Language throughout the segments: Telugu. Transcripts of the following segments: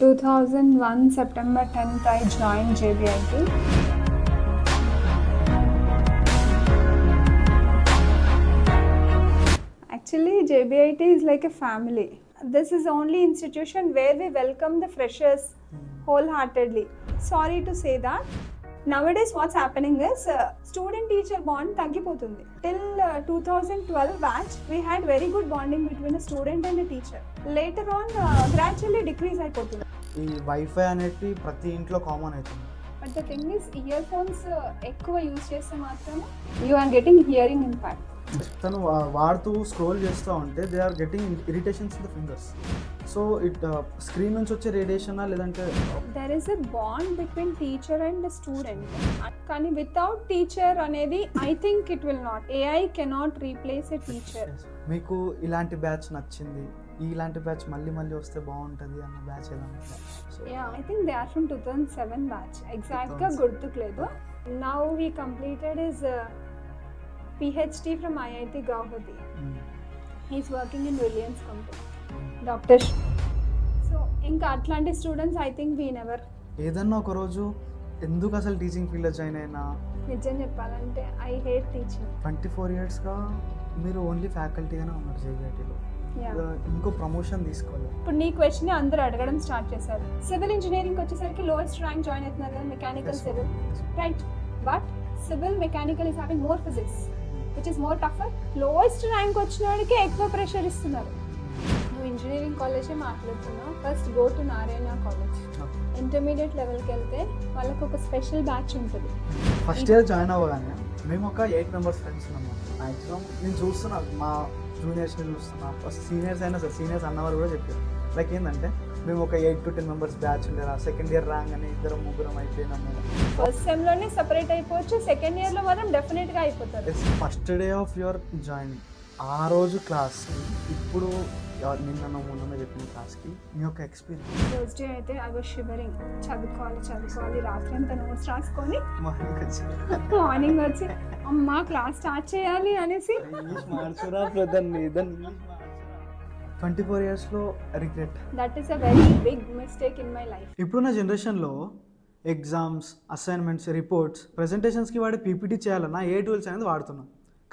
2001 September 10th I joined JBIT. Actually JBIT is like a family. This is only institution where we welcome the freshers wholeheartedly. Sorry to say that nowadays what's happening is student teacher bond తగ్గిపోతుంది. Till 2012 batch we had very good bonding between a student and a teacher. Later on gradually decrease అయిపోతుంది. ఈ వైఫై అనేది ప్రతి ఇంట్లో కామన్ అవుతుంది. But the thing is earphones ఎక్కువ యూజ్ చేస్తే మాత్రం you are getting hearing impact. తను వాడుతూ స్క్రోల్ చేస్తూ ఉంటే they are getting irritations in the fingers. So it screen నుంచి వచ్చే రేడియేషనా లేదంటే there is a bond between teacher and student. కానీ వితౌట్ టీచర్ అనేది I think it will not, AI cannot replace a teacher. మీకు ఇలాంటి బ్యాచ్ నచ్చింది, ఇలాంటి బ్యాచ్ మళ్ళీ మళ్ళీ వస్తే బాగుంటుంది అన్న బ్యాచ్ ఎలా ఉంటుంది? I think they are from 2007 batch, ఎగ్జాక్ట్గా గుర్తుకులేదు. Now he completed his PhD from IIT Guwahati. He's working in Reliance company. Dr. So ఇంకా అట్లాంటి students I think we never. ఏదన్నా ఒక రోజు ఎందుకు అసలు టీచింగ్ ఫీల్డ్లో జాయిన్ అయినా? నిజం చెప్పాలంటే ఐ హేట్ టీచింగ్. 24 yearsగా మీరు ఓన్లీ ఫ్యాకల్టీగానే ఉన్నారు JBITలో. ఇంకో ప్రమోషన్ తీసుకోవాలి. ఇప్పుడు నీ క్వశ్చన్ అందరూ అడగడం స్టార్ట్ చేశారు. సివిల్ ఇంజనీరింగ్ వచ్చేసరికి లోయెస్ట్ ర్యాంక్ జాయిన్ అవుతున్నారు కదా, mechanical civil, right? But civil mechanical is having more physics which is more టఫర్. Lowest rank వచ్చిన వాడికి ఎక్కువ ప్రెషర్ ఇస్తున్నారు. నువ్వు ఇంజనీరింగ్ కాలేజే మాట్లాడుతున్నావు, first go to Narayana college. Intermediate లెవెల్కి వెళ్తే వాళ్ళకి ఒక స్పెషల్ బ్యాచ్ ఉంటుంది. ఫస్ట్ ఇయర్ జాయిన్ అవ్వగానే మేము ఒక 8 members ఫ్రెండ్స్ ఉన్నాము. మ్యాక్సిమం నేను చూస్తున్నా, మా జూనియర్స్ని చూస్తున్నా, ఫస్ట్ సీనియర్స్ అయినా సరే, సీనియర్స్ అన్నవారు కూడా చెప్పారు లైక్ ఏంటంటే మేము ఒక 8 to 10 members బ్యాచ్ ఉండేరా. సెకండ్ ఇయర్ ర్యాంక్ అని 2-3 అయిపోయినాము. ఫస్ట్ సెమ్లోనే సపరేట్ అయిపోవచ్చు, సెకండ్ ఇయర్లో మాత్రం డెఫినెట్గా అయిపోతారు. First day of your joining ఆ రోజు క్లాస్కి, ఇప్పుడు నిన్న మొన్న చెప్పిన క్లాస్కి మీ యొక్క ఎక్స్పీరియన్స్? ఫస్ట్ డే అయితే ఐ వాజ్ షివరింగ్. చదువుకోవాలి రాత్రి అంతా నోట్స్ రాసుకొని మార్నింగ్ వచ్చి అమ్మా క్లాస్ స్టార్ట్ చేయాలి అనేసి 24 yearsలో regret. That is a very big mistake in my life. ఇప్పుడున్న జనరేషన్లో ఎగ్జామ్స్, అసైన్మెంట్స్, రిపోర్ట్స్, ప్రజెంటేషన్స్కి వాడే పీపీటీ చేయాలన్నా ఏ టూల్స్ అనేది వాడుతున్నాం.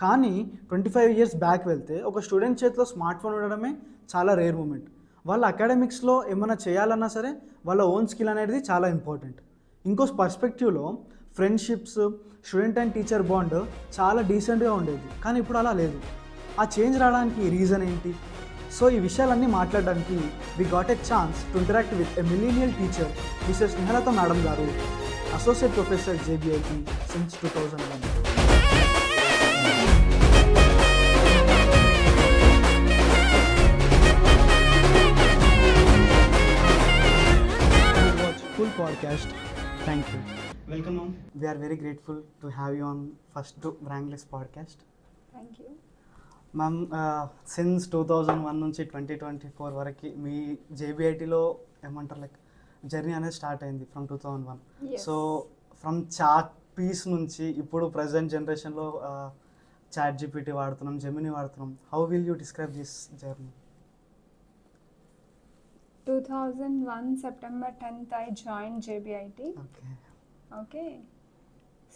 కానీ 25 years బ్యాక్ వెళ్తే ఒక స్టూడెంట్ చేతిలో స్మార్ట్ ఫోన్ ఉండడమే చాలా రేర్ మూమెంట్. వాళ్ళ అకాడమిక్స్లో ఏమైనా చేయాలన్నా సరే వాళ్ళ ఓన్ స్కిల్ అనేది చాలా ఇంపార్టెంట్. ఇంకో పర్స్పెక్టివ్లో friendships, student and teacher bond చాలా డీసెంట్గా ఉండేది. కానీ ఇప్పుడు అలా లేదు. ఆ చేంజ్ రావడానికి రీజన్ ఏంటి? సో ఈ విషయాలన్నీ మాట్లాడడానికి we got a chance to interact with a millennial teacher Mrs Snehalatha madam గారు, అసోసియేట్ ప్రొఫెసర్ JBIT సిన్స్ 2001. Full podcast. Thank you. Welcome, ma'am. We are very grateful to have you on first Wrangless podcast. Thank you ma'am. Since 2001 నుంచి 2024 వరకు మీ JBITలో ఏమంటారు లైక్ జర్నీ అనేది స్టార్ట్ అయింది from 2001. So from chalk piece నుంచి ఇప్పుడు ప్రజెంట్ జనరేషన్లో ChatGPT వాడుతున్నాం, జెమినీ వాడుతున్నాం. How will you describe this journey? 2001 September 10th I joined JBIT. Okay.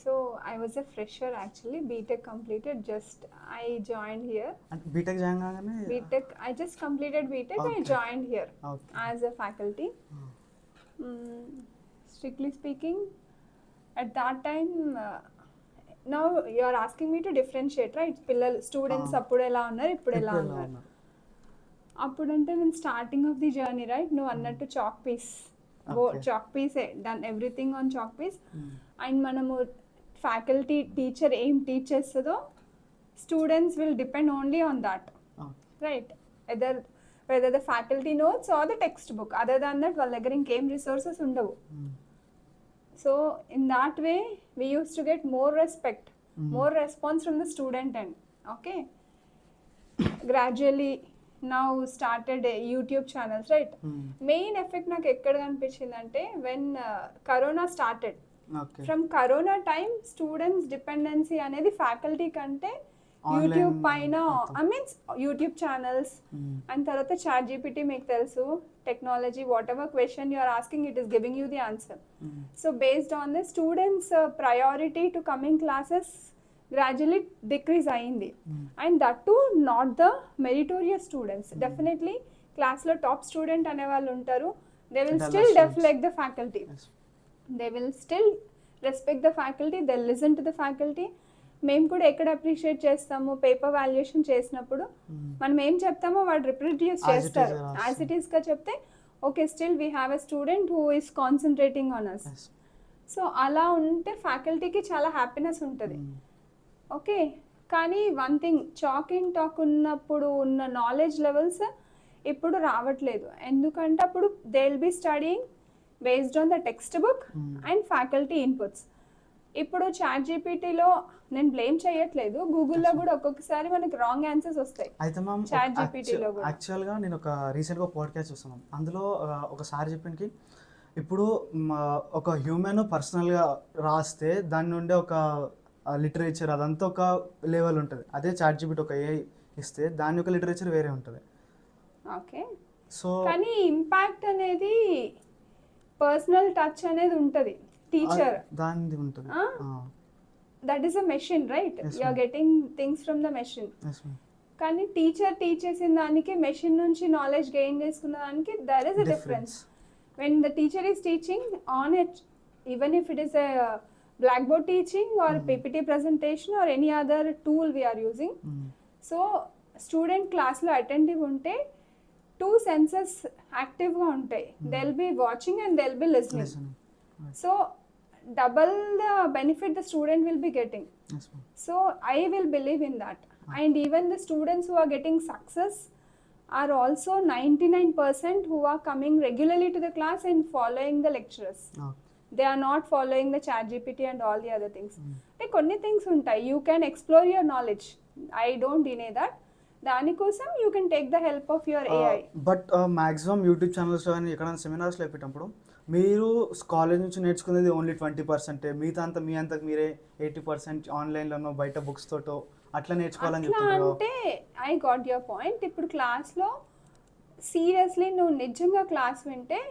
So I was a fresher actually. BTech completed, just I joined here. And BTech join kagane? BTech, I just completed BTech. Okay. I joined here as a faculty. Strictly speaking, at that time, now you are asking me to differentiate, right? Pillalu students appudu ela unnaru, ippudu ela unnaru. అప్పుడంటే నేను starting of the journey, right? నువ్వు అన్నట్టు చాక్ పీస్, చాక్ పీసే done everything on chalk piece. And మనము ఫ్యాకల్టీ టీచర్ ఏం టీచ్ చేస్తుందో students will depend only on that, right? Whether the faculty notes or the textbook. Other than that వాళ్ళ దగ్గర ఇంకేం రిసోర్సెస్ ఉండవు. So in that way we use to get more respect, more response from the student and okay. Gradually now started YouTube channels, right? Main effect నాకు ఎక్కడ కనిపించింది అంటే when corona started. From corona time students dependency అనేది ఫ్యాకల్టీ కంటే యూట్యూబ్ పైన I means YouTube channels and తర్వాత చాట్ జీపీటీ మీకు తెలుసు technology whatever question you are asking it is giving you the answer. So based on the students priority to coming classes gradually decrease అయింది. And that too not the meritorious students. Definitely క్లాస్లో టాప్ స్టూడెంట్ అనే వాళ్ళు ఉంటారు. They will still deflect the faculty, they will still respect the faculty, they listen to the faculty. మేము కూడా ఎక్కడ అప్రిషియేట్ చేస్తాము, పేపర్ వాల్యుయేషన్ చేసినప్పుడు మనం ఏం చెప్తామో వాడు రిప్రొడ్యూస్ చేస్తారు. యాజ్ ఇట్ ఈస్గా చెప్తే okay still we have a student who is concentrating on us. So అలా ఉంటే ఫ్యాకల్టీకి చాలా హ్యాపీనెస్ ఉంటుంది. ఓకే, కానీ one thing chalk in talk ఉన్నప్పుడు ఉన్న నాలెడ్జ్ లెవెల్స్ ఇప్పుడు రావట్లేదు. ఎందుకంటే అప్పుడు they will be studying based on the textbook and faculty inputs. ఇప్పుడు చాట్ జీపీటీలో నేను బ్లేమ్ చేయట్లేదు, గూగుల్లో కూడా ఒక్కొక్కసారి మనకి రాంగ్ ఆన్సర్స్ వస్తాయి. అయితే మ్యామ్ చాట్ జీపీటీలో కూడా యాక్చువల్గా నేను ఒక రీసెంట్గా పాడ్కాస్ట్ చూస్తున్నాను. అందులో ఒకసారి చెప్పడానికి ఇప్పుడు ఒక హ్యూమన్ పర్సనల్గా రాస్తే దాని నుండి ఒక లిటరేచర్ అదంతా ఒక లెవెల్ ఉంటుంది. అదే చాట్ జీపీటీ ఒక ఏఐ ఇస్తే దాని యొక్క లిటరేచర్ వేరే ఉంటుంది. ఓకే, సో కానీ ఇంపాక్ట్ అనేది పర్సనల్ టచ్ అనేది ఉంటుంది. టీచర్ దానిది ఉంటుంది. That is a machine right, you are getting things from the machine. కానీ టీచర్ టీచ్ చేసిన దానికి మెషిన్ నుంచి నాలెడ్జ్ గెయిన్ చేసుకున్న దానికి there is a difference. When the teacher is teaching on it, even if it is a blackboard teaching or PPT presentation or any other tool we are using. So student class lo attentive unte two senses active ga untai. They'll be watching and they'll be listening. So double the benefit the student will be getting. So I will believe in that. And even the students who are getting success are also 99% who are coming regularly to the class and following the lecturers. They are not following the chat GPT and all the other things. Like కొన్ని things ఉంటాయి, you can explore your knowledge. I don't deny that. దానికోసం you can take the help of your AI. But maximum YouTube ఛానల్స్లో కానీ ఎక్కడైనా సెమినార్స్లో పెట్టినప్పుడు మీరు కాలేజ్ నుంచి నేర్చుకునేది ఓన్లీ 20%, మిగతా అంతా మీ అంతకు మీరే 80% ఆన్లైన్లోనో బయట బుక్స్ తోటో అట్లా నేర్చుకోవాలని చెప్తున్నారు. అంటే ఐ గాట్ యువర్ పాయింట్. ఇప్పుడు క్లాస్లో సీరియస్లీ నువ్వు నిజంగా క్లాస్ వింటే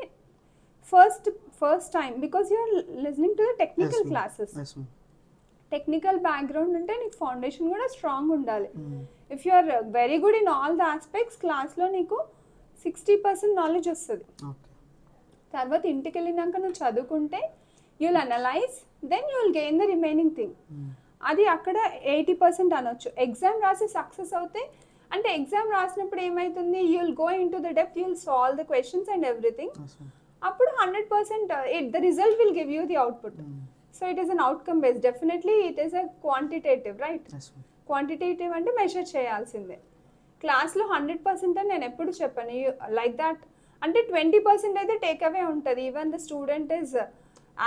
first time because you're listening to the technical classes. Technical background అంటే నీకు ఫౌండేషన్ కూడా స్ట్రాంగ్ ఉండాలి. If you are very good in all the aspects క్లాస్లో నీకు 60% నాలెడ్జ్ వస్తుంది. తర్వాత ఇంటికి వెళ్ళినాక నువ్వు చదువుకుంటే you'll analyse, then you will gain the remaining thing. అది అక్కడ 80% అనొచ్చు. ఎగ్జామ్ రాసి సక్సెస్ అవుతే అంటే ఎగ్జామ్ రాసినప్పుడు ఏమవుతుంది, you will go in to the depth, you will solve the questions and everything. అప్పుడు 100% the result will give you the output. So it is an outcome based. Definitely it is a quantitative right. Quantitative అంటే మెజర్ చేయాల్సిందే. క్లాస్లో 100% అని నేను ఎప్పుడు చెప్పాను లైక్ దాట్. అంటే 20% అయితే టేక్ అవే ఉంటుంది. Even the student is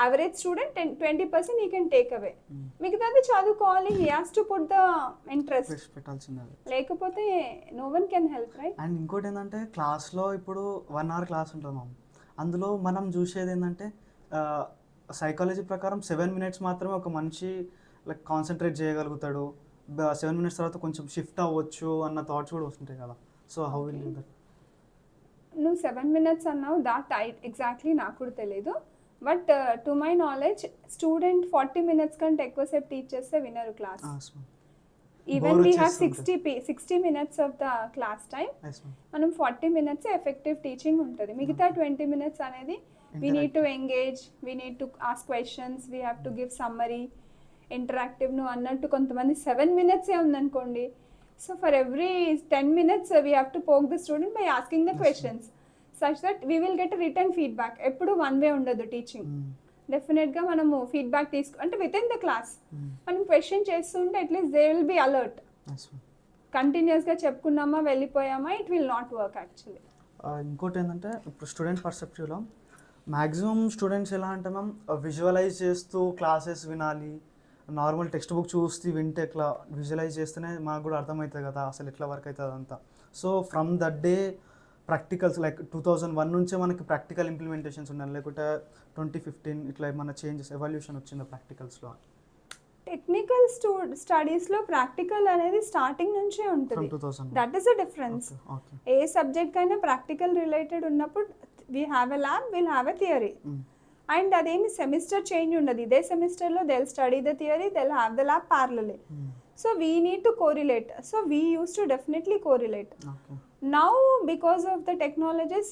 average student 20% he can take away. మిగతాది చదువుకోవాలి, he has to put the interest పెట్టాల్సిందే, లేకపోతే no one can help right. And ఇంకోటి ఏంటంటే క్లాస్లో ఇప్పుడు 1 hour క్లాస్ ఉంటుంది మ్యామ్. అందులో మనం చూసేది ఏంటంటే సైకాలజీ ప్రకారం 7 minutes మాత్రమే ఒక మనిషి లైక్ కాన్సన్ట్రేట్ చేయగలుగుతాడు. 7 minutes తర్వాత కొంచెం షిఫ్ట్ అవ్వచ్చు అన్న థాట్స్ కూడా వస్తుంటాయి కదా. So how will you that? నువ్వు 7 minutes అన్నావు, దాట్ ఎగ్జాక్ట్లీ నాకు కూడా తెలియదు. But to my knowledge student 40 minutes కంటే ఎక్కువసేపు టీచ్ చేస్తే వినరు class. Even we have 60 minutes of the class time. మనం 40 minutes ఎఫెక్టివ్ టీచింగ్ ఉంటుంది. మిగతా 20 minutes అనేది we need to engage, we need to ask questions, we have to give summary, interactive. నువ్వు అన్నట్టు కొంతమంది 7 minutes ఉందనుకోండి. So for every 10 minutes we have to poke the student by asking the questions such that we will get return feedback. ఎప్పుడు వన్ వే ఉండదు టీచింగ్. డెఫినెట్గా మనము ఫీడ్బ్యాక్ అంటే విత్ ఇన్ ద క్లాస్ మనం క్వశ్చన్ చేస్తుంటే at least they will be alert. కంటిన్యూస్గా చెప్పుకున్నామా వెళ్ళిపోయామా, it will not work actually. ఇంకోటి ఏంటంటే ఇప్పుడు స్టూడెంట్ పర్స్పెక్టివ్లో మ్యాక్సిమం స్టూడెంట్స్ ఎలా అంటే మ్యామ్ విజువలైజ్ చేస్తూ క్లాసెస్ వినాలి, నార్మల్ టెక్స్ట్ బుక్ చూస్తే వింటే ఎట్లా విజువలైజ్ చేస్తేనే మాకు కూడా అర్థమవుతుంది కదా అసలు ఎట్లా వర్క్ అవుతుంది అంతా. So from that day practicals like 2001 నుంచే మనకి ప్రాక్టికల్ ఇంప్లిమెంటేషన్స్ ఉన్నాయి, లేకుంటే 2015 ఇట్లా ఏమన్నా చేంజెస్ ఎవల్యూషన్ వచ్చిందా ప్రాక్టికల్స్లో? టెక్నికల్ స్టడీస్లో ప్రాక్టికల్ అనేది స్టార్టింగ్ నుంచే ఫ్రమ్ ఉంటుంది. 2000. That is a difference. Okay. ఏ సబ్జెక్ట్ అయినా ప్రాక్టికల్ రిలేటెడ్ ఉన్నప్పుడు we have a lab, will have a theory. And అదేమి సెమిస్టర్ చేంజ్ ఉండదు. ఇదే సెమిస్టర్లో they'll study the theory, they'll have the lab parallelly. So we need to correlate. So we use to definitely correlate. Okay. Now because of the technologies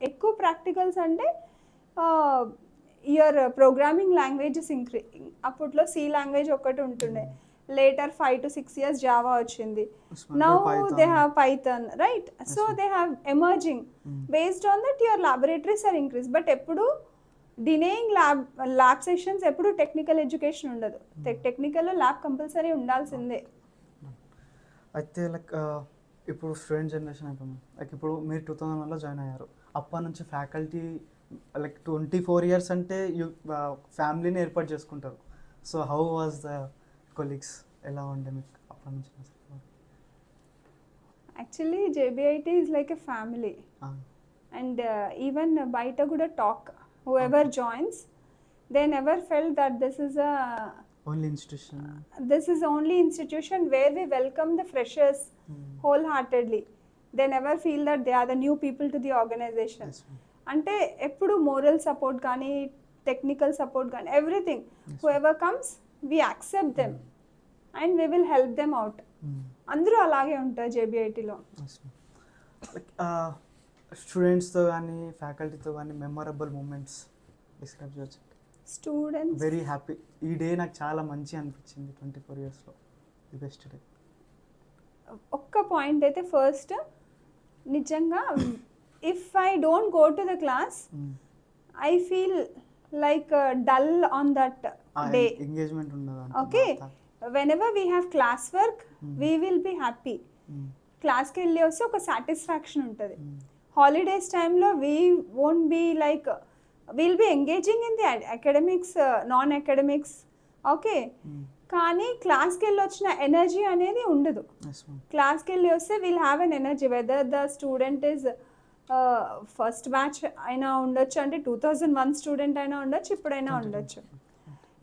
ఎక్కువ ప్రాక్టికల్స్ అంటే యువర్ ప్రోగ్రామింగ్ లాంగ్వేజెస్ అప్పట్లో సి లాంగ్వేజ్ ఒకటి ఉంటుండే, లేటర్ 5 to 6 years జావా వచ్చింది. Now they have Python, right? So they have emerging. Based on that your laboratories are increase. But ఎప్పుడు డినేయింగ్ ల్యాబ్ సెషన్స్, ఎప్పుడు టెక్నికల్ ఎడ్యుకేషన్ ఉండదు. టెక్నికల్ ల్యాబ్ కంపల్సరీ ఉండాల్సిందే. అయితే లైక్ ఇప్పుడు స్టూడెంట్ జనరేషన్ అయిపోయింది. లైక్ ఇప్పుడు మీరు 2001లో జాయిన్ అయ్యారు. అప్పటి నుంచి ఫ్యాకల్టీ లైక్ 24 years అంటే ఫ్యామిలీని ఏర్పాటు చేసుకుంటారు. So how was the colleagues, ఎలా ఉండే మీకు అప్పటి నుంచి? Actually JBIT is like a family. And even బయట కూడా talk, whoever joins, they never felt that this is only institution where we welcome the freshers wholeheartedly. They never feel that they are the new people to the organization. అంటే ఎప్పుడు మోరల్ సపోర్ట్ కానీ టెక్నికల్ సపోర్ట్ కానీ everything, whoever comes we accept them and we will help them out. అందరూ అలాగే ఉంటారు జేబీఐటీలో. స్టూడెంట్స్తో కానీ ఫ్యాకల్టీతో కానీ మెమరబుల్ మూమెంట్స్ డిస్క్రైబ్ చేయొచ్చు. స్టూడెంట్స్ వెరీ హ్యాపీ, ఈ డే నాకు చాలా మంచి అనిపించింది 24 yearsలో, ది బెస్ట్ డే. ఒక్క పాయింట్ అయితే ఫస్ట్, నిజంగా if I don't go to the class I feel like dull on that day. Engagement ఉండదు. Okay, whenever we have class work we will be happy. క్లాస్కి వెళ్ళి వస్తే ఒక సాటిస్ఫాక్షన్ ఉంటుంది. హాలిడేస్ టైంలో we won't be like, will be engaging in the academics, non academics. Okay, కానీ క్లాస్కి వెళ్ళి వచ్చిన ఎనర్జీ అనేది ఉండదు. క్లాస్కి వెళ్ళి వస్తే will have an energy, whether the student is first batch అయినా ఉండొచ్చు, అంటే 2001 స్టూడెంట్ అయినా ఉండొచ్చు, ఇప్పుడైనా ఉండొచ్చు.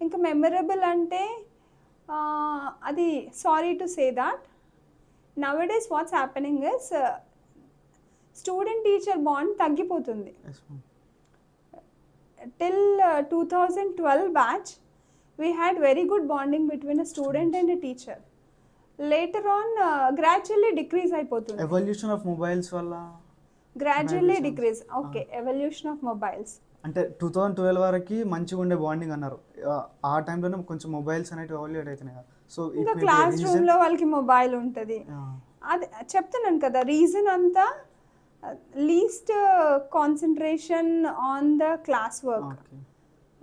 ఇంకా మెమరబుల్ అంటే అది, sorry to say that nowadays what's happening is student teacher bond తగ్గిపోతుంది. Till 2012 batch we had very good bonding between a student and a teacher. Later on gradually decrease అయిపోతుంది. Evolution of mobiles వల్ల gradually decrease. Okay, evolution of mobiles. అంటే 2012 వరకు మంచిగా ఉండే బాండింగ్ అన్నారు. ఆ టైంలోనే కొంచెం మొబైల్స్ అనేవి ఎవాల్యుయేట్ అవుతున్నాయి కదా. సో ఇంకా క్లాస్ రూమ్లో వాళ్ళకి మొబైల్ ఉంటుంది. అది చెప్తున్నాను కదా, రీజన్ అంతా least concentration on the class work.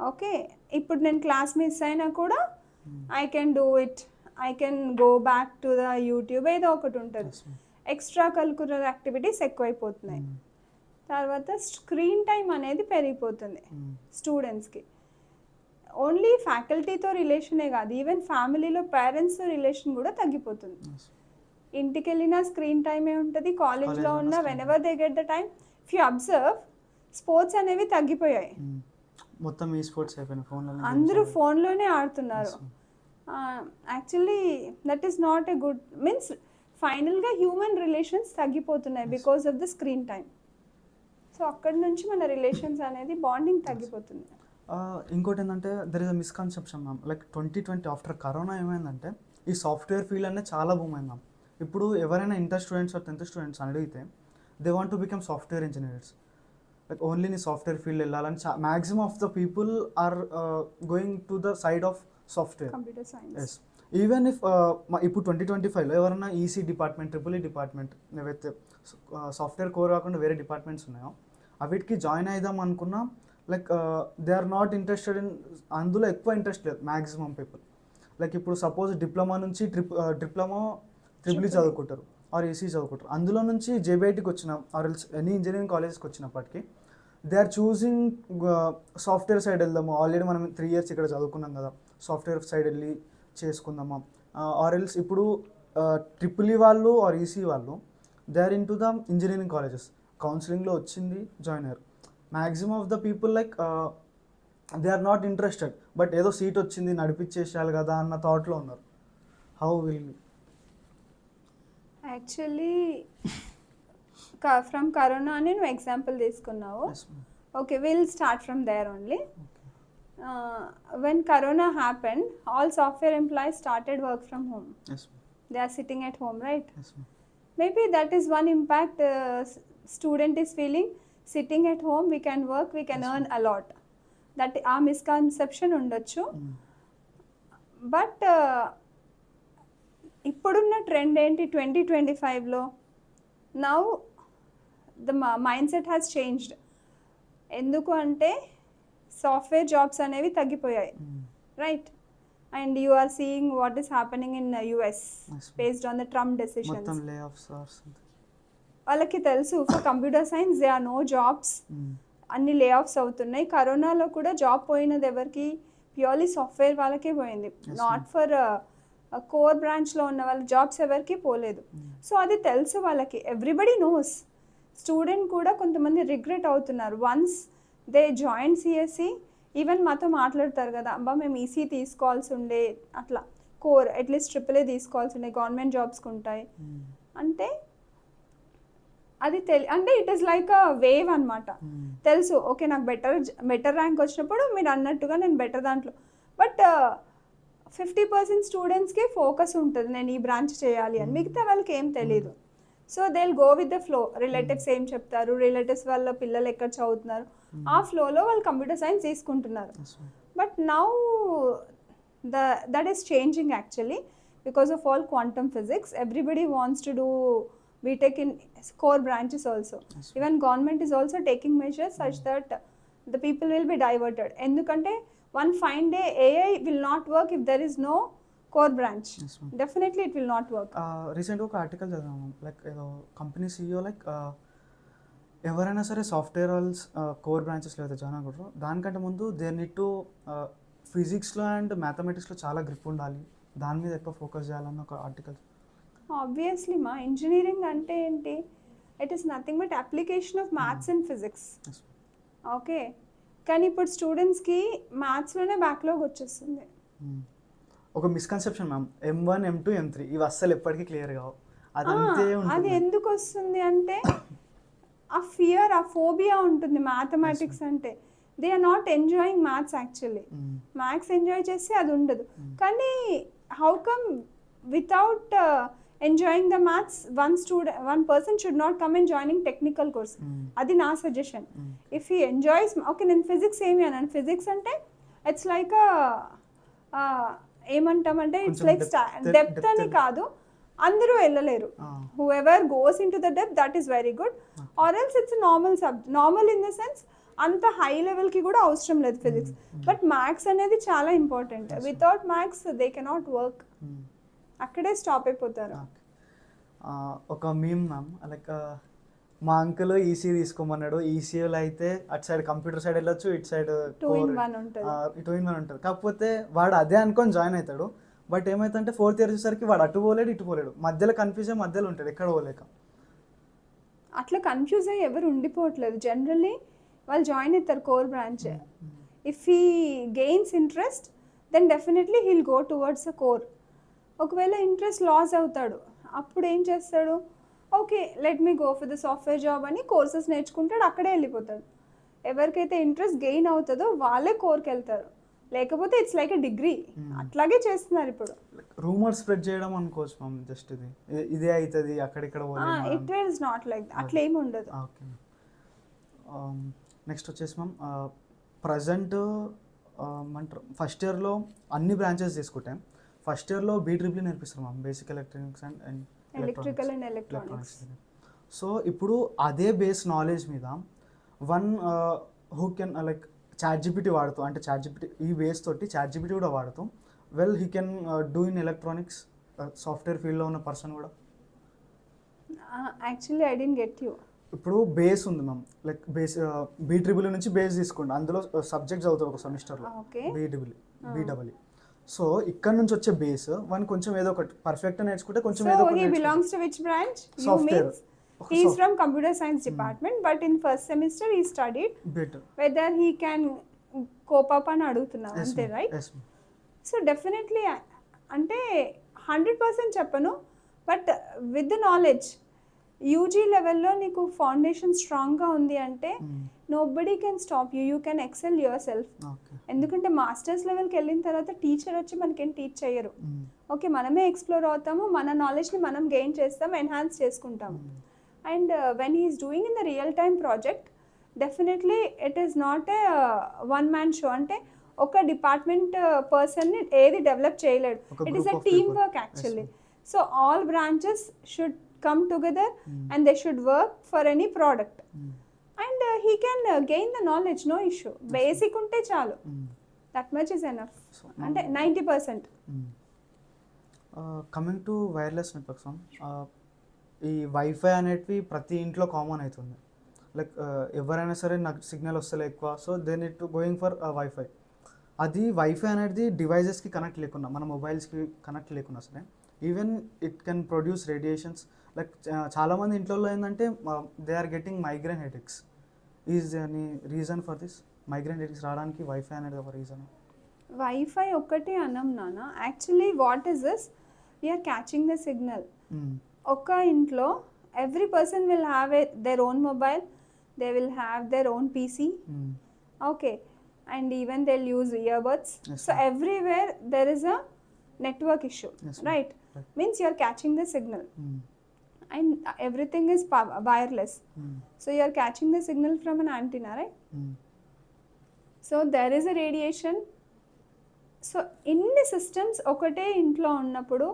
Okay, ఇప్పుడు నేను క్లాస్ మిస్ అయినా కూడా I can do it, I can go back to the YouTube, ఏదో ఒకటి ఉంటుంది. ఎక్స్ట్రా కరిక్యులర్ యాక్టివిటీస్ ఎక్కువైపోతున్నాయి. తర్వాత స్క్రీన్ టైం అనేది పెరిగిపోతుంది స్టూడెంట్స్కి. ఓన్లీ ఫ్యాకల్టీతో రిలేషనే కాదు, ఈవెన్ ఫ్యామిలీలో పేరెంట్స్తో రిలేషన్ కూడా తగ్గిపోతుంది. ఇంటికి వెళ్ళినా స్క్రీన్ టైమే ఉంటుంది, కాలేజ్లో ఉన్న whenever they get the time. If you observe, sports అనేవి తగ్గిపోయాయి. మొత్తం ఈ స్పోర్ట్స్ అయిపోయినాయి, ఫోన్లోనే అందరూ ఫోన్లోనే ఆడుతున్నారు. Actually that is not a good, means ఫైనల్గా హ్యూమన్ రిలేషన్స్ తగ్గిపోతున్నాయి because of the screen time. So అక్కడి నుంచి మన రిలేషన్స్ అనేది బాండింగ్ తగ్గిపోతుంది. ఇంకోటి ఏంటంటే there is a misconception ma'am, like 2020 after corona ఏమైందంటే ఈ సాఫ్ట్వేర్ ఫీల్డ్ అనేది చాలా బూమ్ అయింది మ్యామ్. ఇప్పుడు ఎవరైనా ఇంటర్ స్టూడెంట్స్ 10th స్టూడెంట్స్ అని అడిగితే they want to become software engineers. Like only నీ సాఫ్ట్వేర్ ఫీల్డ్ వెళ్ళాలని maximum of the people are going to the side of software. Computer science. Yes, even if ఇప్పుడు 2025లో ఎవరైనా ఈసీ డిపార్ట్మెంట్, ట్రిపుల్ డిపార్ట్మెంట్, ఏవైతే సాఫ్ట్వేర్ కోర్ కాకుండా వేరే డిపార్ట్మెంట్స్ ఉన్నాయో అవిటికి జాయిన్ అయిదాం అనుకున్నా, like they are not interested in, అందులో ఎక్కువ ఇంట్రెస్ట్ లేదు మ్యాక్సిమం పీపుల్. లైక్ ఇప్పుడు సపోజ్ డిప్లొమా నుంచి డిప్లొమా ట్రిపుల్ చదువుకుంటారు ఆర్ ఈసీ చదువుకుంటారు, అందులో నుంచి జేబీఐటీకి వచ్చిన ఆర్ ఎనీ ఇంజనీరింగ్ కాలేజ్కి వచ్చినప్పటికీ they are choosing software side వెళ్దాము, ఆల్రెడీ మనం 3 years ఇక్కడ చదువుకున్నాం కదా, సాఫ్ట్వేర్ సైడ్ వెళ్ళి చేసుకుందామా. ఆర్ ఎల్స్ ఇప్పుడు ట్రిపుల్ ఈ వాళ్ళు ఆర్ ఈసీ వాళ్ళు they are into the engineering colleges, కౌన్సిలింగ్లో వచ్చింది, జాయిన్ అయ్యారు. Maximum of the people like they are not interested, but ఏదో సీట్ వచ్చింది నడిపించేసేయాలి కదా అన్న థాట్లో ఉన్నారు. How will actually from corona అని నువ్వు ఎగ్జాంపుల్ తీసుకున్నావు. Okay, will start from there only. When corona happened, all software employees started work from home. They are sitting at home, right? Maybe that is one impact student is feeling. Sitting at home, we can work, we can earn a lot. That a misconception ఉండొచ్చు. బట్ ఇప్పుడున్న ట్రెండ్ ఏంటి 2025లో? Now the mindset has changed. ఎందుకు అంటే సాఫ్ట్వేర్ జాబ్స్ అనేవి తగ్గిపోయాయి, right? And you are seeing what is happening in US based on the Trump decisions. వాళ్ళకి తెలుసు for computer science they are no jobs, అన్ని లే ఆఫ్స్ అవుతున్నాయి. కరోనాలో కూడా జాబ్ పోయినది ఎవరికి? ప్యూర్లీ సాఫ్ట్వేర్ వాళ్ళకే పోయింది, నాట్ ఫర్ కోర్ బ్రాంచ్లో ఉన్న వాళ్ళ జాబ్స్ ఎవరికి పోలేదు. సో అది తెలుసు వాళ్ళకి, ఎవ్రీబడి నోస్. స్టూడెంట్ కూడా కొంతమంది రిగ్రెట్ అవుతున్నారు once they join CSC. Even మాతో మాట్లాడతారు కదా, అబ్బా మేము ఈసీ తీసుకోవాల్సి ఉండే, అట్లా కోర్ అట్లీస్ట్ ట్రిపులే తీసుకోవాల్సి ఉండే, గవర్నమెంట్ జాబ్స్కి ఉంటాయి అంటే అది అంటే it is like a wave అనమాట. తెలుసు, ఓకే నాకు బెటర్ ర్యాంక్ వచ్చినప్పుడు మీరు అన్నట్టుగా నేను బెటర్ దాంట్లో. బట్ 50% స్టూడెంట్స్కి ఫోకస్ ఉంటుంది నేను ఈ బ్రాంచ్ చేయాలి అని, మిగతా వాళ్ళకి ఏం తెలియదు. So they will go with the flow. Relatives ఏం చెప్తారు, రిలేటివ్స్ వాళ్ళ పిల్లలు ఎక్కడ చదువుతున్నారు, ఆ ఫ్లోలో వాళ్ళు కంప్యూటర్ సైన్స్ తీసుకుంటున్నారు. But now that is changing actually because of all quantum physics. Everybody wants to do BTech in core branches also. Even government is also taking measures such that the people will be diverted. ఎందుకంటే one fine day AI will not work if there is no core branch. Definitely it will not work. రీసెంట్గా ఒక ఆర్టికల్ చదివాము, లైక్ ఏదో కంపెనీ CEO లైక్ ఎవరైనా సరే సాఫ్ట్వేర్ వాళ్ళస్ కోర్ బ్రాంచెస్లో అయితే జాయిన్ అవ్వకూడదు, దానికంటే ముందు దే నీడ్ టు ఫిజిక్స్లో అండ్ మ్యాథమెటిక్స్లో చాలా గ్రిప్ ఉండాలి, దాని మీద ఎక్కువ ఫోకస్ చేయాలన్న ఒక ఆర్టికల్. ఆబ్వియస్లీ మా ఇంజనీరింగ్ అంటే ఏంటి? It is nothing but application of maths and physics. Okay, కానీ ఇప్పుడు స్టూడెంట్స్కి మ్యాథ్స్లోనే బ్యాక్లాగ్ వచ్చేస్తుంది. ఒక misconception ma'am, M1 M2 M3 ఇవి అస్సలు ఎప్పటికీ క్లియర్ కావు. అది ఎందుకు వస్తుంది అంటే ఆ ఫియర్, ఆ ఫోబియా ఉంటుంది మ్యాథమెటిక్స్ అంటే. They are not enjoying maths actually. Maths enjoy చేస్తే అది ఉండదు. కానీ how come without enjoying the maths one person should not come and joining technical course? అది నా suggestion. If he enjoys, okay నేను ఫిజిక్స్ ఏమి అన్నాను, ఫిజిక్స్ అంటే ఇట్స్ లైక్ ఏమంటామంటే ఇట్స్ లైక్ డెప్త్ అని కాదు, అందరూ వెళ్ళలేరు. Whoever goes into the depth that is very good, or else it's normal normal in the sense అంత హై లెవెల్కి కూడా అవసరం లేదు ఫిజిక్స్. బట్ మ్యాథ్స్ అనేది చాలా important. Without maths they cannot work. అక్కడే స్టాప్ అయిపోతారు. ఒక మీమ్ మ్యామ్, లైక్ మా అంకుల్ ఈసీ తీసుకోమన్నాడు, ఈసీలో అయితే అటు సైడ్ కంప్యూటర్ సైడ్ వెళ్ళొచ్చు, ఇటు సైడ్ 2-in-1 ఉంటుంది. కాకపోతే వాడు అదే అనుకొని జాయిన్ అవుతాడు, బట్ ఏమైతుందంటే 4th ఇయర్ వచ్చేసరికి వాడు అటు పోలేడు ఇటు పోలేడు, మధ్యలో కన్ఫ్యూజన్ మధ్యలో ఉంటాడు, ఎక్కడ పోలేక. అట్లా కన్ఫ్యూజ్ అయ్యి ఎవరు ఉండిపోవట్లేదు. జనరల్లీ వాళ్ళు జాయిన్ అవుతారు core branch. If he gains interest then definitely he'll go towards a core. ఒకవేళ ఇంట్రెస్ట్ లాస్ అవుతాడు, అప్పుడు ఏం చేస్తాడు? Okay let me go for the software job అని కోర్సెస్ నేర్చుకుంటాడు, అక్కడే వెళ్ళిపోతాడు. ఎవరికైతే ఇంట్రెస్ట్ గెయిన్ అవుతుందో వాళ్ళే కోర్కి వెళ్తారు, లేకపోతే ఇట్స్ లైక్ ఎ డిగ్రీ. అట్లాగే చేస్తున్నారు ఇప్పుడు. రూమర్ స్ప్రెడ్ చేయడం అనుకోవచ్చు మ్యామ్, జస్ట్ ఇదే అవుతుంది అక్కడిక్కడ. ఇట్ ఈస్ నాట్ లైక్ అట్లా ఏమి ఉండదు. ఓకే, నెక్స్ట్ వచ్చేసి మ్యామ్, ప్రజెంట్ ఏమంటారు ఫస్ట్ ఇయర్లో అన్ని బ్రాంచెస్ తీసుకుంటాం. ఫస్ట్ ఇయర్లో BEE నేర్పిస్తారు ma'am, basic electronics and electrical and electronics. So ఇప్పుడు అదే బేస్ నాలెడ్జ్ మీద one who can like ChatGPT వాడుతూ, అంటే ChatGPT ఈ బేస్ తోటి ChatGPT కూడా వాడుతూ well he can do in electronics software ఫీల్డ్లో ఉన్న పర్సన్ కూడా. Actually I don't get you. ఇప్పుడు బేస్ ఉంది మ్యామ్, లైక్ బేస్ BEE నుంచి బేస్ తీసుకోండి, అందులో సబ్జెక్ట్స్ అవుతారు ఒక సెమిస్టర్లో BEE. సో ఇక్కడ నుంచి వచ్చే బేస్ వన్ కొంచెం ఏదో ఒకటి పర్ఫెక్ట్ నేర్చుకుంటే కొంచెం ఏదో ఒకటి. So he belongs to which branch? Software. He is from computer science department, but in first semester he studied better whether he can cope up అని అడుగుతున్నావు అంతే right. Yes ma'am. So definitely అంటే 100% చెప్పను, but with the knowledge UG లెవెల్లో నీకు ఫౌండేషన్ స్ట్రాంగ్గా ఉంది అంటే nobody can stop you, you can excel yourself. Okay. ఎందుకంటే మాస్టర్స్ లెవెల్కి వెళ్ళిన తర్వాత టీచర్ వచ్చి మనకేం టీచ్ చేయరు. ఓకే, మనమే ఎక్స్ప్లోర్ అవుతాము, మన నాలెడ్జ్ని మనం గెయిన్ చేస్తాం, ఎన్హాన్స్ చేసుకుంటాము. And when he's doing in the real time project definitely it is not a one man show. అంటే ఒక డిపార్ట్మెంట్ పర్సన్ని ఏది డెవలప్ చేయలేడు. ఒక it is group a of team people. Work actually. So all branches should come together and they should work for any product and he can gain the knowledge, no issue. Basic unte chalu, that much is enough. Ante 90%. Coming to wireless networks, ఈ వైఫై అనేటివి ప్రతి ఇంట్లో కామన్ అవుతుంది. లైక్ ఎవరైనా సరే నాకు సిగ్నల్ వస్తలే ఎక్కువ, so they need to going for wifi. అది వైఫై అనేది డివైజెస్కి కనెక్ట్ లేకున్నా, మన మొబైల్స్కి కనెక్ట్ లేకున్నా సరే even it can produce radiations. Like చాలామంది ఇంట్లో ఏంటంటే they are getting migraine headaches. Is any reason for this? Migraine headaches రావడానికి వైఫై అనేది ఒక రీజన్? వైఫై ఒక్కటే అనం నాన్న, actually what is this, we are catching the signal. ఒక ఇంట్లో every person will have their own mobile, they will have their own PC, okay, and even they will use earbuds. So everywhere there is a network issue, right? Means you are catching the signal and everything is wireless. So you are catching the signal from an antenna, right? So there is a radiation. So in the systems okate intlo unnappudu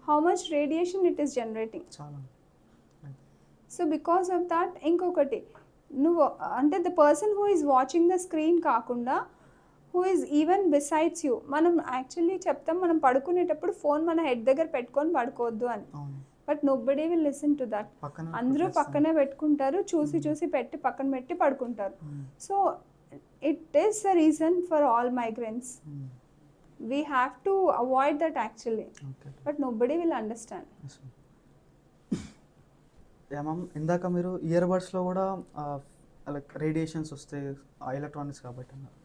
how much radiation it is generating. So because of that inkokati nu ante the person who is watching the screen kaakunda who is even besides you, మనం యాక్చువల్లీ చెప్తాం మనం పడుకునేటప్పుడు ఫోన్ మన హెడ్ దగ్గర పెట్టుకొని పడుకోవద్దు అని, but nobody will listen to that. అందరూ పక్కనే పెట్టుకుంటారు, చూసి చూసి పెట్టి పక్కన పెట్టి పడుకుంటారు. So it is the reason for all migrants. We have to avoid that actually, but nobody will understand. Ma'am, ఇందాక మీరు ఇయర్ బడ్స్లో కూడా లైక్ రేడియేషన్స్ వస్తాయి ఎలక్ట్రానిక్స్ కాబట్టి అన్నారు.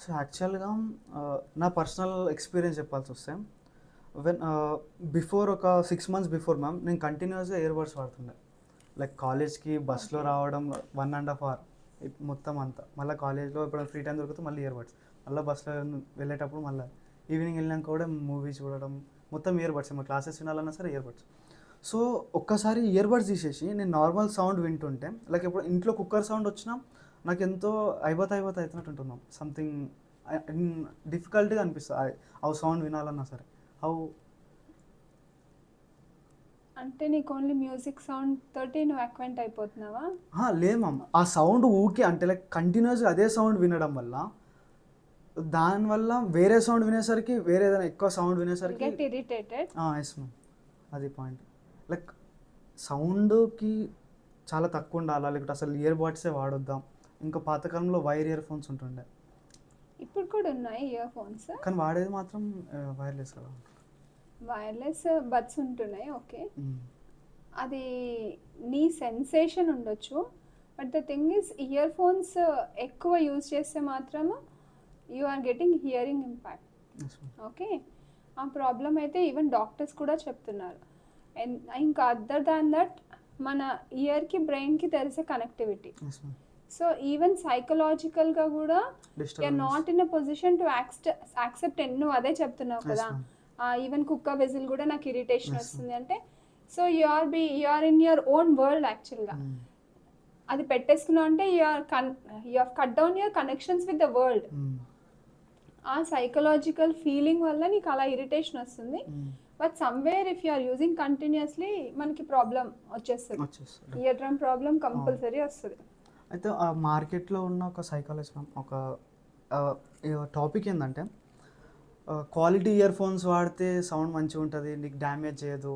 సో యాక్చువల్గా నా పర్సనల్ ఎక్స్పీరియన్స్ చెప్పాల్సి వస్తే, వెన్ బిఫోర్ ఒక 6 months బిఫోర్ మ్యామ్ నేను కంటిన్యూస్గా ఇయర్ బడ్స్ వాడుతుండే. లైక్ కాలేజ్కి బస్లో రావడం 1.5 hour మొత్తం అంతా, మళ్ళీ కాలేజ్లో ఇప్పుడు ఫ్రీ టైం దొరికితే మళ్ళీ ఇయర్ బడ్స్, మళ్ళీ బస్లో వెళ్ళేటప్పుడు మళ్ళీ ఈవినింగ్ వెళ్ళాక కూడా మూవీ చూడడం, మొత్తం ఇయర్ బడ్స్, మా క్లాసెస్ వినాలన్నా సరే ఇయర్ బడ్స్. సో ఒక్కసారి ఇయర్ బడ్స్ తీసేసి నేను నార్మల్ సౌండ్ వింటుంటే, లైక్ ఇప్పుడు ఇంట్లో కుక్కర్ సౌండ్ వచ్చినా నాకు ఎంతో అయిపోతా అవుతున్నట్టు ఉంటున్నాం. సంథింగ్ డిఫికల్ట్గా అనిపిస్తుంది ఆ సౌండ్ వినాలన్నా సరే. హౌ అంటే నీకు ఓన్లీ మ్యూజిక్ సౌండ్ తోటి నువ్వు అక్వెంట్ అయిపోతున్నావా? లేదు మ్యామ్, ఆ సౌండ్ ఊకే అంటే లైక్ కంటిన్యూస్గా అదే సౌండ్ వినడం వల్ల, దానివల్ల వేరే సౌండ్ వినేసరికి వేరే ఏదైనా ఎక్కువ సౌండ్ వినేసరికి గెట్ ఇరిటేటెడ్. ఎస్ మ్యామ్, అది పాయింట్. లైక్ సౌండ్కి చాలా తక్కువ ఉండాలా, లేకపోతే అసలు ఇయర్ బడ్సే వాడొద్దాం? ఇంకా పాతకాలంలో వైర్ ఇయర్ ఫోన్స్ ఉంటుండే, ఇప్పుడు కూడా ఉన్నాయి ఇయర్ ఫోన్స్, కానీ వాడేది మాత్రం వైర్లెస్ కదా. వైర్లెస్ బడ్స్ ఉంటున్నాయి, ఓకే, అది నీ సెన్సేషన్ ఉండొచ్చు, but the thing is earphones ఎక్కువ యూజ్ చేస్తే మాత్రం you are getting hearing impact. Okay, ఆ ప్రాబ్లం అయితే ఈవెన్ డాక్టర్స్ కూడా చెప్తున్నారు. అండ్ ఇంకా అదర్ దాన్ దట్ మన ఇయర్కి బ్రెయిన్కి తెలిసే కనెక్టివిటీ. సో ఈవెన్ సైకలాజికల్గా కూడా you are not in a position to accept. నువ్వు అదే చెప్తున్నావు కదా, ఈవెన్ కుక్క వెజిల్ కూడా నాకు ఇరిటేషన్ వస్తుంది అంటే, so you are in your own world యాక్చువల్గా. అది పెట్టేసుకున్నావు అంటే you have cut down your connections with the world. ఆ సైకలాజికల్ ఫీలింగ్ వల్ల నీకు అలా ఇరిటేషన్ వస్తుంది. But somewhere if you are using continuously మనకి ప్రాబ్లం వచ్చేస్తుంది, ఇయర్ డ్రమ్ ప్రాబ్లం కంపల్సరీ వస్తుంది. అయితే ఆ మార్కెట్లో ఉన్న ఒక సైకాలజీ ఒక టాపిక్ ఏంటంటే, క్వాలిటీ ఇయర్ ఫోన్స్ వాడితే సౌండ్ మంచిగా ఉంటుంది, నీకు డ్యామేజ్ చేయదు,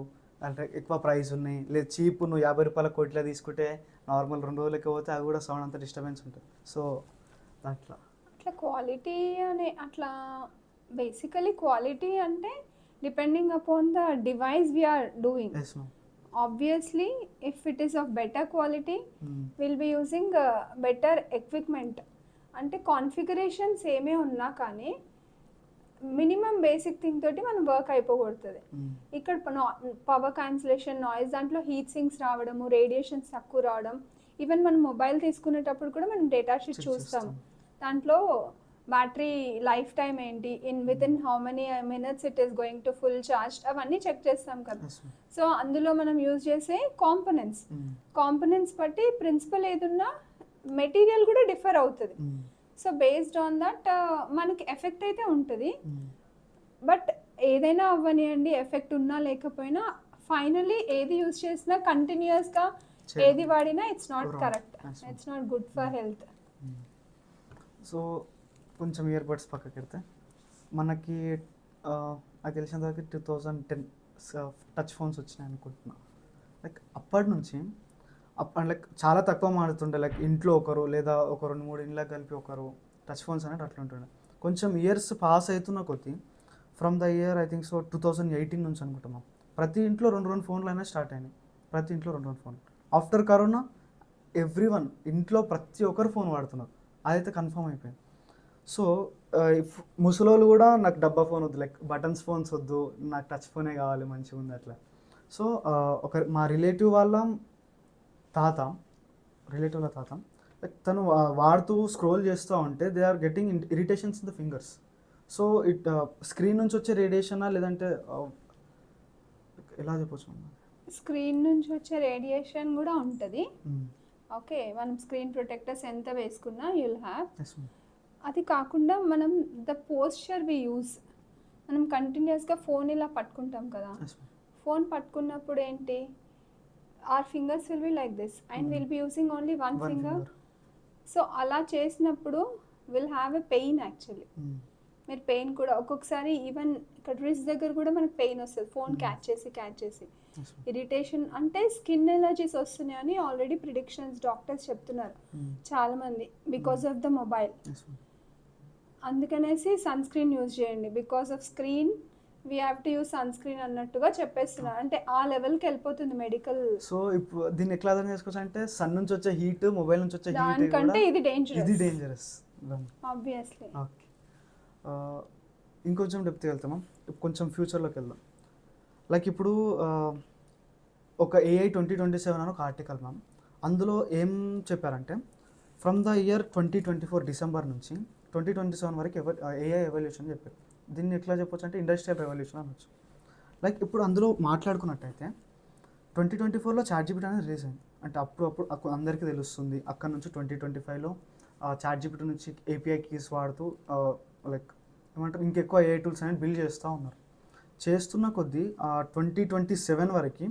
అంటే ఎక్కువ ప్రైస్ ఉన్నాయి, లేదు చీప్ నువ్వు 50 రూపాయల కోట్ల తీసుకుంటే నార్మల్ 2 రోజులకి పోతే అది కూడా సౌండ్ అంతా డిస్టర్బెన్స్ ఉంటుంది. సో అట్లా క్వాలిటీ అనే అట్లా బేసికలీ క్వాలిటీ అంటే depending upon the device we are doing. Obviously, if it is of better quality, we'll be using better equipment. అంటే కాన్ఫిగరేషన్ సేమే ఉన్నా కానీ మినిమం బేసిక్ థింగ్ తోటి మనం వర్క్ అయిపోగొడుతుంది. ఇక్కడ పవర్ క్యాన్సిలేషన్, నాయిస్, దాంట్లో హీట్ సింక్స్ రావడము, రేడియేషన్స్ తక్కువ రావడం. ఈవెన్ మనం మొబైల్ తీసుకునేటప్పుడు కూడా మనం డేటా షీట్ చూస్తాం, దాంట్లో బ్యాటరీ లైఫ్ టైం ఏంటి, with in how many minutes it is going to full charge, అవన్నీ చెక్ చేస్తాం కదా. సో అందులో మనం యూజ్ చేసే కాంపోనెంట్స్ బట్టి ప్రిన్సిపల్ ఏదున్నా మెటీరియల్ కూడా డిఫర్ అవుతుంది. సో బేస్డ్ ఆన్ దట్ మనకి ఎఫెక్ట్ అయితే ఉంటుంది. బట్ ఏదైనా అవ్వనియండి, ఎఫెక్ట్ ఉన్నా లేకపోయినా ఫైనలీ ఏది యూజ్ చేసినా కంటిన్యూస్గా ఏది వాడినా it's not correct, it's not good for health. So కొంచెం ఇయర్ బడ్స్ పక్కకి పెడితే మనకి అది తెలిసిన వరకు 2010 టచ్ ఫోన్స్ వచ్చినాయి అనుకుంటున్నా. లైక్ అప్పటి నుంచి లైక్ చాలా తక్కువ మారుతుండే, లైక్ ఇంట్లో ఒకరు లేదా ఒక 2-3 ఇండ్లకు కలిపి ఒకరు టచ్ ఫోన్స్ అనేది అట్లా ఉంటుండే. కొంచెం ఇయర్స్ పాస్ అవుతున్న కొద్దీ from the year I think so 2018 నుంచి అనుకుంటున్నాం ప్రతి ఇంట్లో 2 ఫోన్లు అయినా స్టార్ట్ అయినాయి. ప్రతి ఇంట్లో 2 ఫోన్లు. ఆఫ్టర్ కరోనా ఎవ్రీవన్ ఇంట్లో ప్రతి ఒక్కరు ఫోన్ వాడుతున్నారు, అదైతే కన్ఫర్మ్ అయిపోయింది. సో ముసలోళ్ళు కూడా నాకు డబ్బా ఫోన్ వద్దు, లైక్ బటన్స్ ఫోన్స్ వద్దు, నాకు టచ్ ఫోనే కావాలి మంచిగా ఉంది అట్లా. సో మా రిలేటివ్ వాళ్ళ తాత లైక్ తను వాడుతూ స్క్రోల్ చేస్తూ ఉంటే they are getting irritations in the fingers. So screen నుంచి వచ్చే రేడియేషనా లేదంటే ఎలా చెప్పొచ్చు, స్క్రీన్ నుంచి వచ్చే రేడియేషన్ కూడా ఉంటుంది. ఓకే, మనం స్క్రీన్ ప్రొటెక్టర్స్ ఎంత వేసుకున్నా యుల్ హ్యావ్. అది కాకుండా మనం ద పోస్చర్ వి యూజ్, మనం కంటిన్యూస్గా ఫోన్ ఇలా పట్టుకుంటాం కదా, ఫోన్ పట్టుకున్నప్పుడు ఏంటి, our fingers will be like this and we'll be using only one finger. So అలా చేసినప్పుడు will have a pain actually. మీరు పెయిన్ కూడా ఒక్కొక్కసారి ఈవెన్ ఇక్కడ రిస్ట్ దగ్గర కూడా మనకు పెయిన్ వస్తుంది, ఫోన్ క్యాచ్ చేసి. ఇరిటేషన్ అంటే స్కిన్ ఎలర్జీస్ వస్తున్నాయని ఆల్రెడీ ప్రిడిక్షన్స్ డాక్టర్స్ చెప్తున్నారు చాలామంది, బికాస్ ఆఫ్ ద మొబైల్. అందుకనేసి సన్ స్క్రీన్ యూజ్ చేయండి, because of screen we have to use sunscreen అన్నట్టుగా చెప్పేస్తున్నారు. అంటే ఆ లెవెల్కి వెళ్ళిపోతుంది మెడికల్. సో ఇప్పుడు దీన్ని ఎట్లా అర్థం చేసుకోవచ్చు అంటే సన్ నుంచి వచ్చే హీట్, మొబైల్ నుంచి వచ్చే హీట్ దానికంటే ఇది డేంజరస్ ఆబ్వియస్లీ. ఓకే, ఇంకొంచెం డెప్త్ వెళ్తామా, కొంచెం ఫ్యూచర్లోకి వెళ్దాం. లైక్ ఇప్పుడు ఒక AI 2027 అని ఒక ఆర్టికల్ మ్యామ్, అందులో ఏం చెప్పారంటే ఫ్రమ్ ద ఇయర్ 2024 డిసెంబర్ నుంచి 2027 వరకు AI ఎవల్యూషన్ చెప్పారు. దీన్ని ఎట్లా చెప్పొచ్చు అంటే ఇండస్ట్రియల్ రెవల్యూషన్ అనొచ్చు. లైక్ ఇప్పుడు అందులో మాట్లాడుకున్నట్టయితే 2024లో ChatGPT అనేది రిలీజ్ అయింది. అంటే అప్పుడు అందరికీ తెలుస్తుంది. అక్కడ నుంచి 2025లో ChatGPT నుంచి API కీస్ వాడుతూ లైక్ ఏమంటారు ఇంకెక్కువ AI టూల్స్ అనేది బిల్డ్ చేస్తూ ఉన్నారు. చేస్తున్న కొద్దీ 2027 వరకు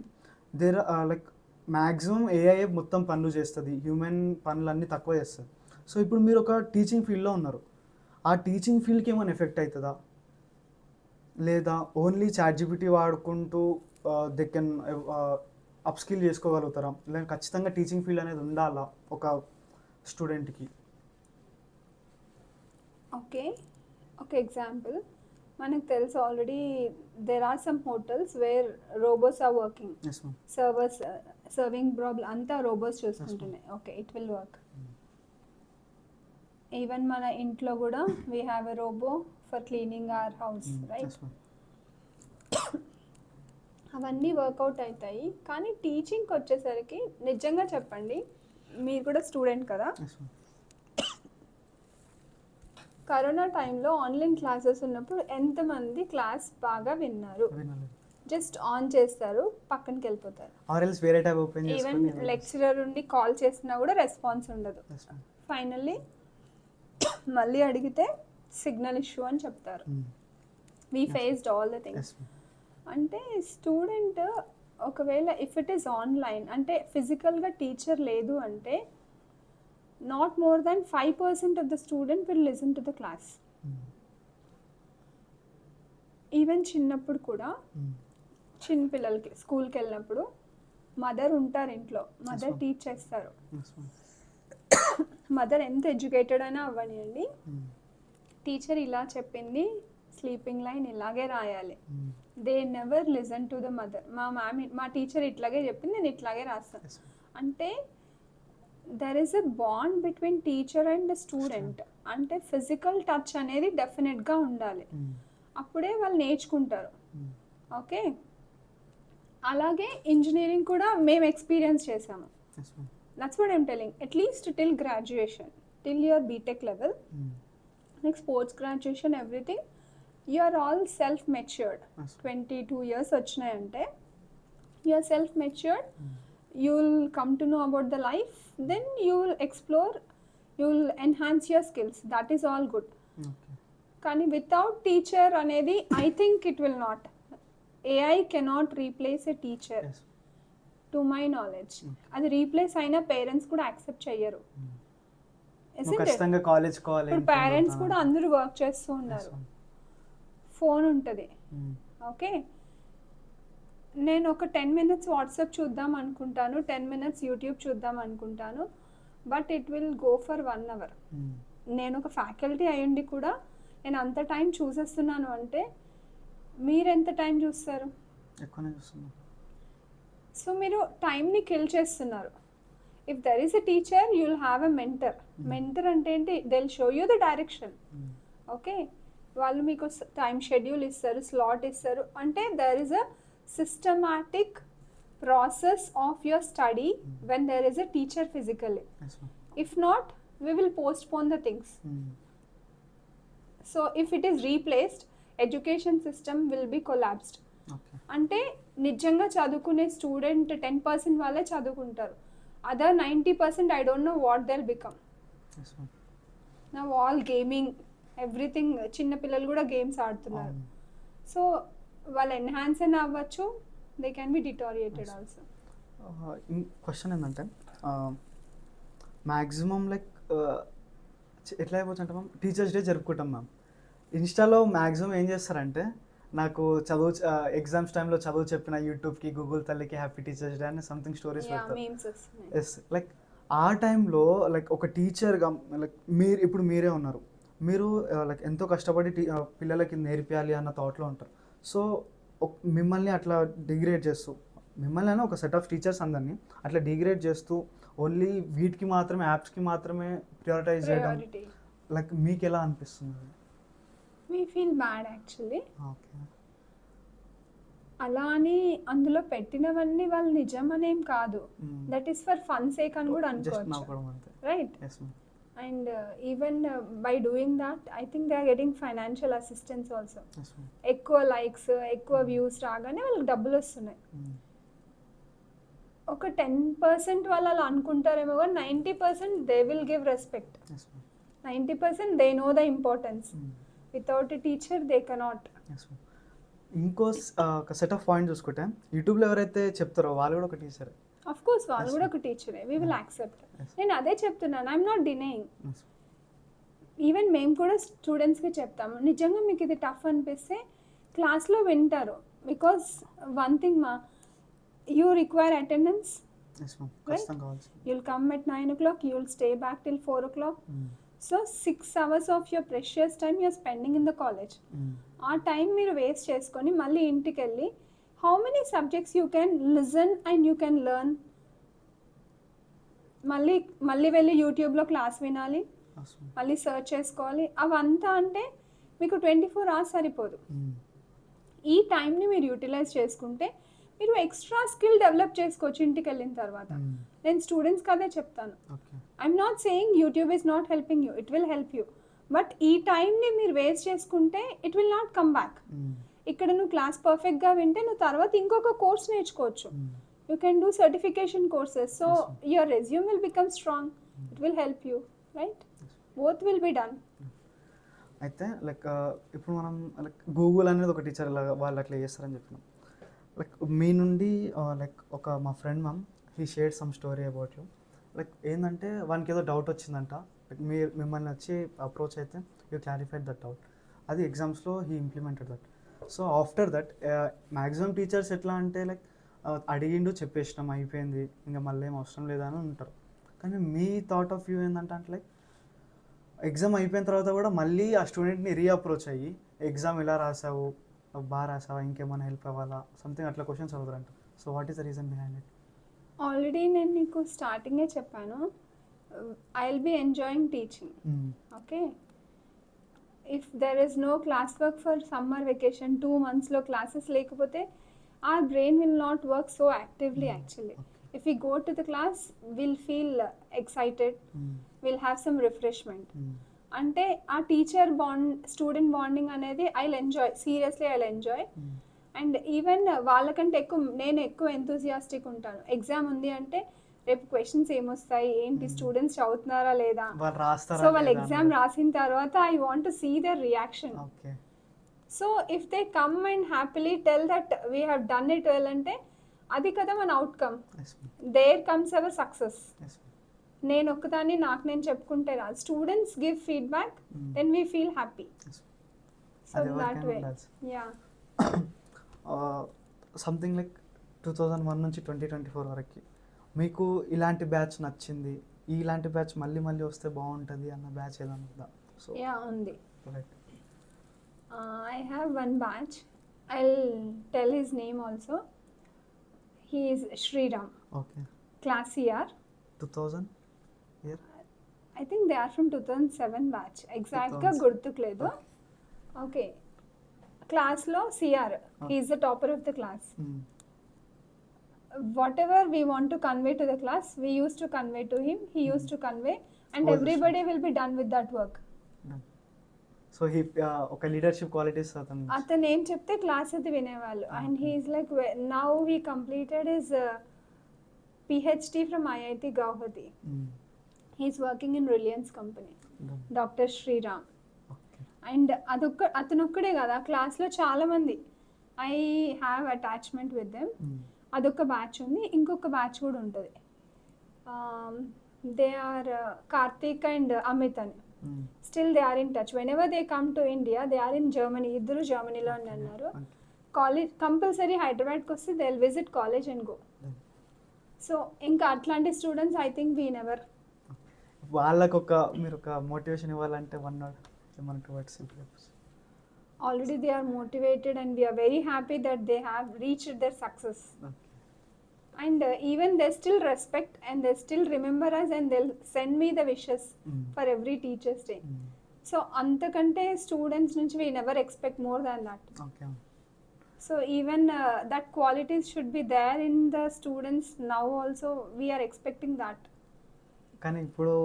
లైక్ మ్యాక్సిమం AI మొత్తం పనులు చేస్తుంది, హ్యూమన్ పనులన్నీ తక్కువ చేస్తుంది. సో ఇప్పుడు మీరు ఒక టీచింగ్ ఫీల్డ్లో ఉన్నారు, ఆ టీచింగ్ ఫీల్డ్కి ఏమైనా ఎఫెక్ట్ అవుతుందా, లేదా ఓన్లీ ChatGPT వాడుకుంటూ దే కెన్ అప్ స్కిల్ చేసుకోగలుగుతారా, లేదా ఖచ్చితంగా టీచింగ్ ఫీల్డ్ అనేది ఉండాలా ఒక స్టూడెంట్కి? ఓకే, ఒక ఎగ్జాంపుల్ మనకు తెలుసు already there are some hotels where robots are working, serving problem అంతా రోబోట్స్ చూసుకుంటున్నాయి. Okay, it will work. Even మన ఇంట్లో కూడా we have a robo for cleaning our house, right? అవన్నీ వర్కౌట్ అవుతాయి. కానీ టీచింగ్కి వచ్చేసరికి నిజంగా చెప్పండి, మీరు కూడా స్టూడెంట్ కదా, కరోనా టైంలో ఆన్లైన్ క్లాసెస్ ఉన్నప్పుడు ఎంతమంది క్లాస్ బాగా విన్నారు? జస్ట్ ఆన్ చేస్తారు, పక్కనకి వెళ్ళిపోతారు. ఈవెన్ లెక్చరర్ ఉండి కాల్ చేసినా కూడా రెస్పాన్స్ ఉండదు. ఫైనల్లీ మళ్ళీ అడిగితే సిగ్నల్ ఇష్యూ అని చెప్తారు. We faced all the things. అంటే స్టూడెంట్ ఒకవేళ ఇఫ్ ఇట్ ఈస్ ఆన్లైన్ అంటే ఫిజికల్గా టీచర్ లేదు అంటే not more than 5% of the student will listen to the class. Even చిన్నప్పుడు కూడా చిన్న పిల్లలకి స్కూల్కి వెళ్ళినప్పుడు మదర్ ఉంటారు ఇంట్లో, మదర్ టీచ్ చేస్తారు. మదర్ ఎంత ఎడ్యుకేటెడ్ అయినా అవ్వనియండి, టీచర్ ఇలా చెప్పింది, స్లీపింగ్ లైన్ ఇలాగే రాయాలి. They never listen to the mother. మా టీచర్ ఇట్లాగే చెప్పింది, నేను ఇట్లాగే రాస్తాను. అంటే there is a bond between teacher and the student. అంటే ఫిజికల్ టచ్ అనేది డెఫినెట్గా ఉండాలి, అప్పుడే వాళ్ళు నేర్చుకుంటారు. ఓకే, అలాగే ఇంజనీరింగ్ కూడా మేము ఎక్స్పీరియన్స్ చేసాము. That's what I'm telling, at least till graduation, till your BTech level, next post graduation everything you are all self matured. 22 years వచ్చినాయంటే you are self matured, you will come to know about the life, then you will explore, you will enhance your skills, that is all good. కానీ without teacher అనేది I think it will not, AI cannot replace a teacher to my knowledge. అది రీప్లేస్ అయినా పేరెంట్స్ కూడా యాక్సెప్ట్ చెయ్యరు. ఖచ్చితంగా కాలేజ్ కావాలి. ఇప్పుడు పేరెంట్స్ కూడా అందరూ వర్క్ చేస్తూ ఉన్నారు, ఫోన్ ఉంటుంది. ఓకే, నేను ఒక 10 minutes వాట్సాప్ చూద్దాం అనుకుంటాను, 10 minutes యూట్యూబ్ చూద్దాం అనుకుంటాను, but it will go for 1 hour. నేను ఒక ఫ్యాకల్టీ అయ్యుండి కూడా నేను అంత టైం చూసేస్తున్నాను అంటే మీరు ఎంత టైం చూస్తారు? ఎక్కువనే చూస్తున్నాను. సో మీరు టైంని కిల్ చేస్తున్నారు. If there is a teacher you will have a mentor. Mentor అంటే ఏంటి? They will show you the direction. Okay, వాళ్ళు మీకు టైం షెడ్యూల్ ఇస్తారు, స్లాట్ ఇస్తారు, అంటే there is a systematic process of your study when there is a teacher physically. If not, we will postpone the things. So if it is replaced, education system will be collapsed. అంటే నిజంగా చదువుకునే స్టూడెంట్ 10% వాళ్ళే చదువుకుంటారు, other 90% I don't know what they'll become. Now all gaming, everything, చిన్న పిల్లలు కూడా గేమ్స్ ఆడుతున్నారు. సో వాళ్ళు ఎన్హాన్స్ అని అవ్వచ్చు, they can be deteriorated also. Question ఏంటంటే మ్యాక్సిమం లైక్ ఎట్లా అయిపోవచ్చు అంటే మ్యామ్, టీచర్స్ డే జరుపుకుంటాం మ్యామ్. ఇన్స్టాలో మ్యాక్సిమం ఏం చేస్తారంటే నాకు చదువు ఎగ్జామ్స్ టైంలో చదువు చెప్పిన యూట్యూబ్కి, గూగుల్ తల్లికి హ్యాపీ టీచర్స్ డే అని సంథింగ్ స్టోరీస్ పెడతారు. ఎస్, లైక్ ఆ టైంలో లైక్ ఒక టీచర్గా లైక్ మీరే ఉన్నారు, మీరు లైక్ ఎంతో కష్టపడి పిల్లలకి నేర్పియాలి అన్న థాట్లో ఉంటారు. సో మిమ్మల్ని అట్లా డిగ్రేడ్ చేస్తూ, మిమ్మల్ని అయినా ఒక సెట్ ఆఫ్ టీచర్స్ అందరినీ అట్లా డిగ్రేడ్ చేస్తూ ఓన్లీ వీటికి మాత్రమే, యాప్స్కి మాత్రమే ప్రియారిటైజ్ చేయడం లైక్ మీకు ఎలా అనిపిస్తుంది? మీ ఫీల్ బ్యాడ్ యాక్చువల్లీ. అలా అని అందులో పెట్టినవన్నీ వాళ్ళు నిజం అనేం కాదు, that is for fun sake అని కూడా అనుకోవచ్చు, right? And even by doing that, I think they are getting financial assistance also. ఎక్కువ లైక్స్, ఎక్కువ వ్యూస్ రాగానే వాళ్ళకి డబ్బులు వస్తున్నాయి. ఒక 10% వాళ్ళు అలా అనుకుంటారేమో, కానీ 90% they will give respect. 90% they know the importance. Without a teacher they cannot. ఇంకో ఒక సెట్ ఆఫ్ పాయింట్ చూసుకుంటే యూట్యూబ్లో ఎవరైతే చెప్తారో వాళ్ళు కూడా ఒక టీచర్. ఆఫ్ కోర్స్ వాళ్ళు కూడా ఒక టీచరే, వీ విల్ యాక్సెప్ట్. నేను అదే చెప్తున్నాను, ఐఎమ్ నాట్ డినయింగ్. ఈవెన్ మేము కూడా స్టూడెంట్స్కి చెప్తాము, నిజంగా మీకు ఇది టఫ్ అనిపిస్తే క్లాస్లో వింటారు. బికాస్ వన్ థింగ్ మా, you require attendance, you'll come at 9 o'clock, you will stay back till 4 o'clock. So 6 hours of your precious time you are spending in the college. ఆ టైం మీరు వేస్ట్ చేసుకొని మళ్ళీ ఇంటికి వెళ్ళి how many subjects you can listen and you can learn? మళ్ళీ వెళ్ళి యూట్యూబ్లో క్లాస్ వినాలి, మళ్ళీ సర్చ్ చేసుకోవాలి, అవంతా అంటే మీకు 24 hours సరిపోదు. ఈ టైంని మీరు యూటిలైజ్ చేసుకుంటే మీరు ఎక్స్ట్రా స్కిల్ డెవలప్ చేసుకోవచ్చు ఇంటికి వెళ్ళిన తర్వాత. నేను స్టూడెంట్స్కి అదే చెప్తాను. I'm not saying YouTube is not helping you, it will help you, but ఈ టైంని మీరు వేస్ట్ చేసుకుంటే it will not come back. ఇక్కడ నువ్వు క్లాస్ పర్ఫెక్ట్గా వింటే నువ్వు తర్వాత ఇంకొక కోర్స్ నేర్చుకోవచ్చు. You can do certification courses, so your resume will become strong, it will help you, right? Both will be done. అయితే లైక్ ఇప్పుడు మనం లైక్ గూగుల్ అనేది ఒక టీచర్ లాగా వాళ్ళు అట్లా చేస్తారని చెప్పినాం. లైక్ మీ నుండి లైక్ ఒక మా friend ma'am, he shared some story about you. Like ఏంటంటే వానికి ఏదో డౌట్ వచ్చిందంట, లైక్ మిమ్మల్ని వచ్చి అప్రోచ్ అయితే యూ క్లారిఫైడ్ దట్ డౌట్. అది ఎగ్జామ్స్లో he implemented that. So after that maximum teachers ఎట్లా అంటే లైక్ అడిగిండు చెప్పేసినాం అయిపోయింది, ఇంకా మళ్ళీ ఏం అవసరం లేదా అని ఉంటారు. కానీ మీ థాట్ ఆఫ్ వ్యూ ఏంటంటే అంటే లైక్ ఎగ్జామ్ అయిపోయిన తర్వాత కూడా మళ్ళీ ఆ స్టూడెంట్ని రీఅప్రోచ్ అయ్యి ఎగ్జామ్ ఎలా రాసావు, బాగా రాసావా, ఇంకేమైనా హెల్ప్ అవ్వాలా, సంథింగ్ అట్లా క్వశ్చన్స్ అడుగుతారంట. So what is the reason behind it? Already నేను నీకు స్టార్టింగే చెప్పాను, I'll be enjoying teaching. Okay. If there is no classwork for summer vacation, 2 months లో classes లేకపోతే our brain will not work so actively actually. If we go to the class, we'll feel excited, we'll have some refreshment. అంటే ఆ టీచర్ స్టూడెంట్ బాండింగ్ అనేది I'll enjoy, seriously I'll enjoy. And even వాళ్ళకంటే నేను ఎక్కువ ఎంతూజియాస్టిక్ ఉంటాను. ఎగ్జామ్ ఉంది అంటే రేపు క్వశ్చన్స్ ఏమొస్తాయి, ఏంటి, స్టూడెంట్స్ చదువుతున్నారా లేదా, సో వాళ్ళు ఎగ్జామ్ రాసిన తర్వాత I want to see their reaction. So if they come and happily tell that we have done it well అంటే అది కదా మన outcome. There comes our success. నేను ఒక్కదాన్ని నాకు నేను చెప్పుకుంటే రాదు. Students give feedback, then we feel happy. So that way yeah. Something like 2001 నుంచి 2024 వరకు మీకు ఇలాంటి బ్యాచ్ నచ్చింది, ఇలాంటి బ్యాచ్ మళ్ళీ మళ్ళీ వస్తే బాగుంటుంది అన్న బ్యాచ్ ఏదైనా ఉందా? సో యా ఉంది. I have one batch. I'll tell his name also. He is Shriram. Okay. Class CR. 2000 year? I think they are from 2007 batch. Exact గా గుర్తుకులేదు. Okay. Class లో CR. He is the topper of the class. Whatever we want to convey to the class, we used to convey to him. He used to convey, and everybody will be done with that work. So he ఒక లీడర్షిప్ క్వాలిటీస్ అతను ఏం చెప్తే క్లాస్ అది వినేవాళ్ళు. And he's like now he completed his PhD from IIT Guwahati. He's working in Reliance company, doctor Sriram. And అతనొక్కడే కదా, క్లాస్లో చాలా మంది I have attachment with them. అదొక బ్యాచ్ ఉంది, ఇంకొక బ్యాచ్ కూడా ఉంటుంది. They are Karthik and Amit అని. Still they are in touch. Whenever they come to India, they are in Germany. ఇద్దరు జర్మనీలో అన్నారు. కాలేజ్ కంపల్సరీ హైదరాబాద్కి వస్తే they will visit college and go. So ఇంకా అట్లాంటి students I think we never. వాళ్ళకు మీరు ఒక మోటివేషన్ ఇవ్వాలంటే వన్ వర్డ్ ఏమంటే words already they are motivated and we are very happy that they have reached their success. And even they still respect and they still remember us and they'll send me the wishes for every Teachers Day. So antakante students nunchi we never expect more than that. Okay. So even that qualities should be there in the students now also. We are expecting that. కానీ ఇప్పుడు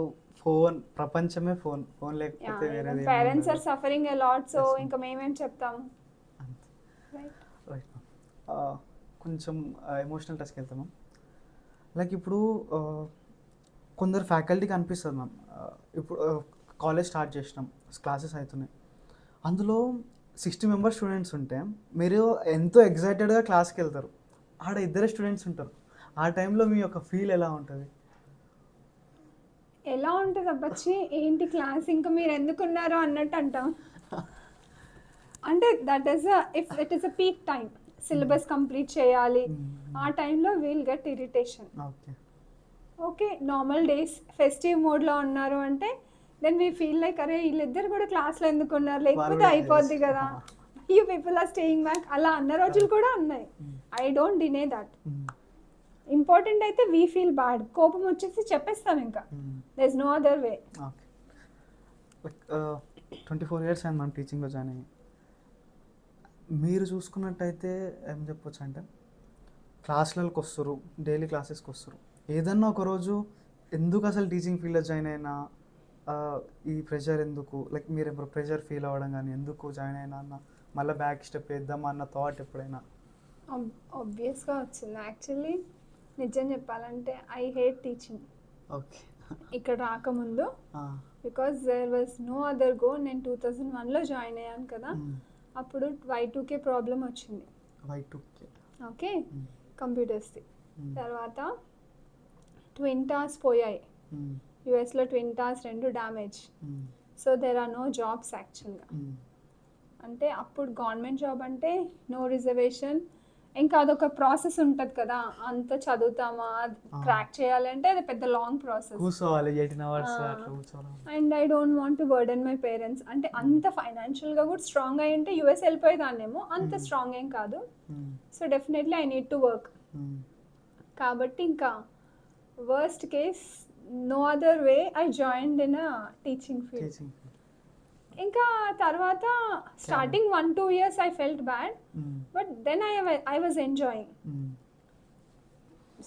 ఫోన్ ప్రపంచమే ఫోన్ లేకపోతే వేరేది. Parents are suffering a lot, so ఇంకా మేమేం చెప్తాము. రైట్. కొంచెం ఎమోషనల్ టచ్కి వెళ్తాము. లైక్ ఇప్పుడు కొందరు ఫ్యాకల్టీకి అనిపిస్తుంది మ్యామ్, ఇప్పుడు కాలేజ్ స్టార్ట్ చేసినాం, క్లాసెస్ అవుతున్నాయి, అందులో 60 మెంబర్స్ స్టూడెంట్స్ ఉంటే మీరు ఎంతో ఎగ్జైటెడ్గా క్లాస్కి వెళ్తారు, ఆడ ఇద్దరే స్టూడెంట్స్ ఉంటారు. ఆ టైంలో మీ యొక్క ఫీల్ ఎలా ఉంటుంది? ఎలా ఉంటుంది అబ్బచ్చి, ఏంటి క్లాస్ ఇంకా మీరు ఎందుకున్నారో అన్నట్టు అంటాం. అంటే that is if it is a peak time, syllabus complete చేయాలి, ఆ టైంలో we'll get irritation. Okay, normal days festive మోడ్లో ఉన్నారు అంటే దెన్ వీ ఫీల్ లైక్ అరే వీళ్ళిద్దరు కూడా క్లాస్లో ఎందుకు ఉన్నారు, లేకపోతే అయిపోద్ది కదా, you people are staying back. అలా అన్న రోజులు కూడా ఉన్నాయి. I don't deny that. Important అయితే వీ ఫీల్ బ్యాడ్, కోపం వచ్చేసి చెప్పేస్తాం, ఇంకా there is no other way. 24 years అయింది మనం టీచింగ్లో జాయిన్ అయ్యి. మీరు చూసుకున్నట్టయితే ఏం చెప్పొచ్చు అంటే క్లాసులకు వస్తారు, డైలీ క్లాసెస్కి వస్తారు, ఏదన్నా ఒకరోజు ఎందుకు అసలు టీచింగ్ ఫీల్డ్లో జాయిన్ అయినా, ఈ ప్రెషర్ ఎందుకు, లైక్ మీరు ఎప్పుడు ప్రెషర్ ఫీల్ అవ్వడం కానీ ఎందుకు జాయిన్ అయినా అన్న, మళ్ళీ బ్యాక్ స్టెప్ వేద్దామా అన్న థాట్ ఎప్పుడైనా? ఆబ్వియస్గా వచ్చింది. యాక్చువల్లీ నిజం చెప్పాలంటే ఐ హేట్ టీచింగ్. ఓకే, ఇక్కడ రాకముందు because there was no other go. నేను 2001లో జాయిన్ అయ్యాను కదా, అప్పుడు Y2K ప్రాబ్లం వచ్చింది. ఓకే, కంప్యూటర్స్ది. తర్వాత ట్విన్ టాస్ పోయాయి, యుఎస్లో twin towers 2 damage. So there are no jobs యాక్చువల్గా. అంటే అప్పుడు గవర్నమెంట్ జాబ్ అంటే నో రిజర్వేషన్, ఇంకా అదొక ప్రాసెస్ ఉంటుంది కదా, అంత చదువుతామా, క్రాక్ చేయాలంటే అది పెద్ద long process. And I don't want to burden my parents. అంటే అంత ఫైనాన్షియల్గా కూడా స్ట్రాంగ్ అయి ఉంటే యూఎస్ వెళ్ళిపోయేదాన్నేమో, అంత స్ట్రాంగ్ ఏం కాదు. So definitely I need to work. కాబట్టి ఇంకా worst case no other way I joined in a teaching field. Teaching. ఇంకా తర్వాత starting 1-2 years I felt bad, but then I was enjoying.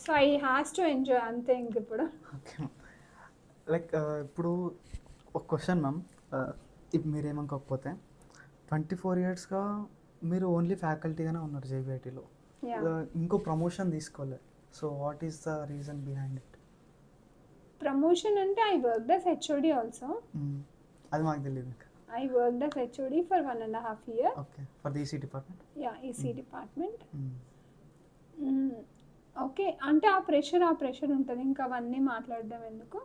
So I has to enjoy అంతే. ఇంక ఇప్పుడు ఓకే. లైక్ ఇప్పుడు ఒక క్వశ్చన్ మ్యామ్, ఇప్పుడు మీరేమనుకోకపోతే 24 yearsగా మీరు ఓన్లీ ఫ్యాకల్టీగానే ఉన్నారు జేబీఐటీలో, ఇంకో ప్రమోషన్ తీసుకోలేదు. So what is the reason behind it? Promotion అంటే I worked as HOD also. అది మాకు తెలియదు. I worked as HOD for 1.5 years. Okay, for the EC department? Yeah, EC department. Okay, అంటే ఆ ప్రెషర్ ఉంటుంది, ఇంకా అవన్నీ మాట్లాడడం ఎందుకు.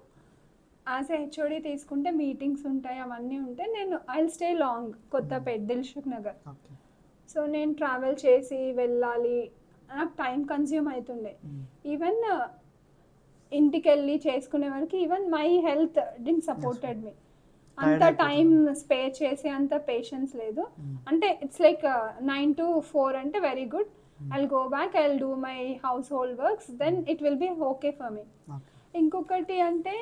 యాజ్ ఎ హెచ్ఓడి తీసుకుంటే మీటింగ్స్ ఉంటాయి, అవన్నీ ఉంటాయి. నేను I will stay long Kothapet, Dilsukh Nagar. So నేను ట్రావెల్ చేసి వెళ్ళాలి, నాకు టైం కన్జ్యూమ్ అవుతుండే. ఈవెన్ ఇంటికి వెళ్ళి చేసుకునే వరకు even my health did supported me. అంత టైం స్పేర్ చేసే అంత పేషెన్స్ లేదు. అంటే ఇట్స్ లైక్ 9 to 4 అంటే very good. I'll go back, I will do my household works, then it will be okay for me. ఇంకొకటి అంటే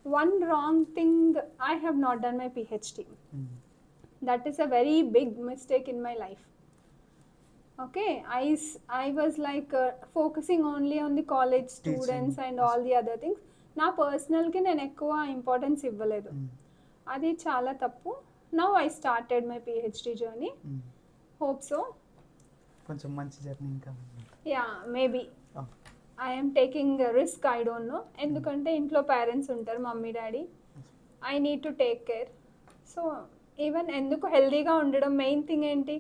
one wrong thing, I have not done my PhD. That is a very big mistake in my life. Okay, I was like focusing only on the college students and all the other things. నా పర్సనల్కి నేను ఎక్కువ ఇంపార్టెన్స్ ఇవ్వలేదు, అది చాలా తప్పు. Now I started my PhD journey, hope so. కొంచెం మంచి జర్నీ ఇంకా. Yeah, maybe I'm taking risk, I don't no. ఎందుకంటే ఇంట్లో పేరెంట్స్ ఉంటారు, mummy daddy, I need to take care. So even ఎందుకు హెల్దీగా ఉండడం మెయిన్ థింగ్ ఏంటి,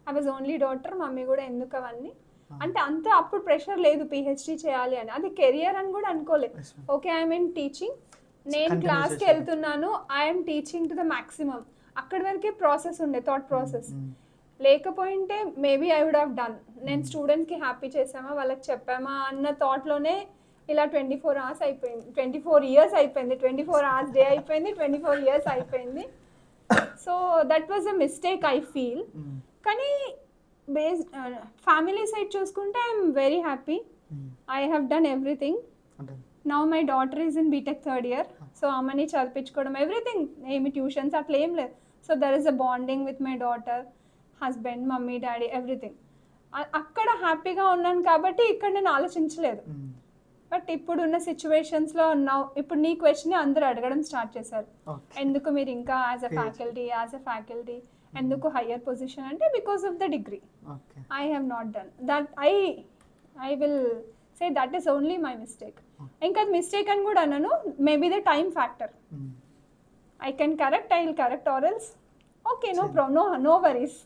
I was only daughter, mummy కూడా ఎందుకు అవన్నీ అంటే అంత అప్పుడు ప్రెషర్ లేదు పిహెచ్డి చేయాలి అని, అది కెరియర్ అని కూడా అనుకోలేదు. ఓకే, ఐఎమ్ ఇన్ టీచింగ్, నేను క్లాస్కి వెళ్తున్నాను, I'm teaching to the maximum, అక్కడి వరకే ప్రాసెస్ ఉండే, థాట్ ప్రాసెస్. లేకపోయింటే maybe I would have done. నేను స్టూడెంట్స్కి హ్యాపీ చేసామా, వాళ్ళకి చెప్పామా అన్న థాట్లోనే ఇలా 24 hours అయిపోయింది, 24 years అయిపోయింది, 24 hours డే అయిపోయింది, 24 years అయిపోయింది. So that was a mistake I feel. కానీ బేస్డ్ ఫ్యామిలీ సైడ్ చూసుకుంటే I'm very happy, I have done everything. Now my daughter is in BTech 3rd year. So అమ్మని చదివించుకోవడం, ఎవ్రీథింగ్, ఏమి ట్యూషన్స్ అట్లా ఏం లేదు. So there is a bonding with my daughter, husband, mummy, daddy, everything. అక్కడ హ్యాపీగా ఉన్నాను కాబట్టి ఇక్కడ నేను ఆలోచించలేదు. బట్ ఇప్పుడున్న సిచ్యువేషన్స్లో ఇప్పుడు నీ క్వశ్చన్ అందరూ అడగడం స్టార్ట్ చేశారు, ఎందుకు మీరు ఇంకా యాజ్ ఎ ఫ్యాకల్టీ ఎందుకు హయ్యర్ పొజిషన్ అంటే because of the degree. I have not done that. I will say that is only my mistake. ఇంకా అది మిస్టేక్ అని కూడా అన్నాను, maybe the time factor. I can correct, I will correct, or else okay, no problem, no worries.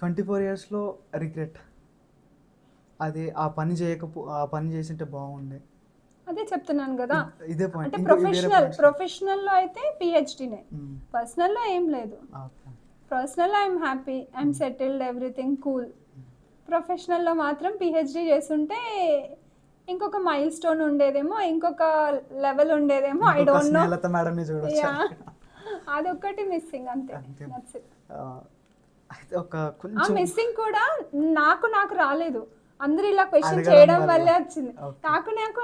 24 yearsలో రిగ్రెట్, అది ఆ పని చేసింటే బాగుండే, అదే చెప్తున్నాను కదా. ఇదే పాయింట్. అంటే ప్రొఫెషనల్లో అయితే పిహెచ్డీనే, పర్సనల్లో ఏం లేదు. పర్సనల్లో I'm happy, I'm settled, everything cool. ప్రొఫెషనల్లో మాత్రం పిహెచ్డీ చేస్తుంటే ఇంకొక మైల్ స్టోన్ ఉండేదేమో, ఇంకొక లెవెల్ ఉండేదేమో, ఐ డోంట్ నో. అదొక్కటి మిస్సింగ్ అంతే. మిస్సింగ్ కూడా నాకు రాలేదు, అందరూ ఇలా క్వశ్చన్ చేయడం వల్లే వచ్చింది. నాకు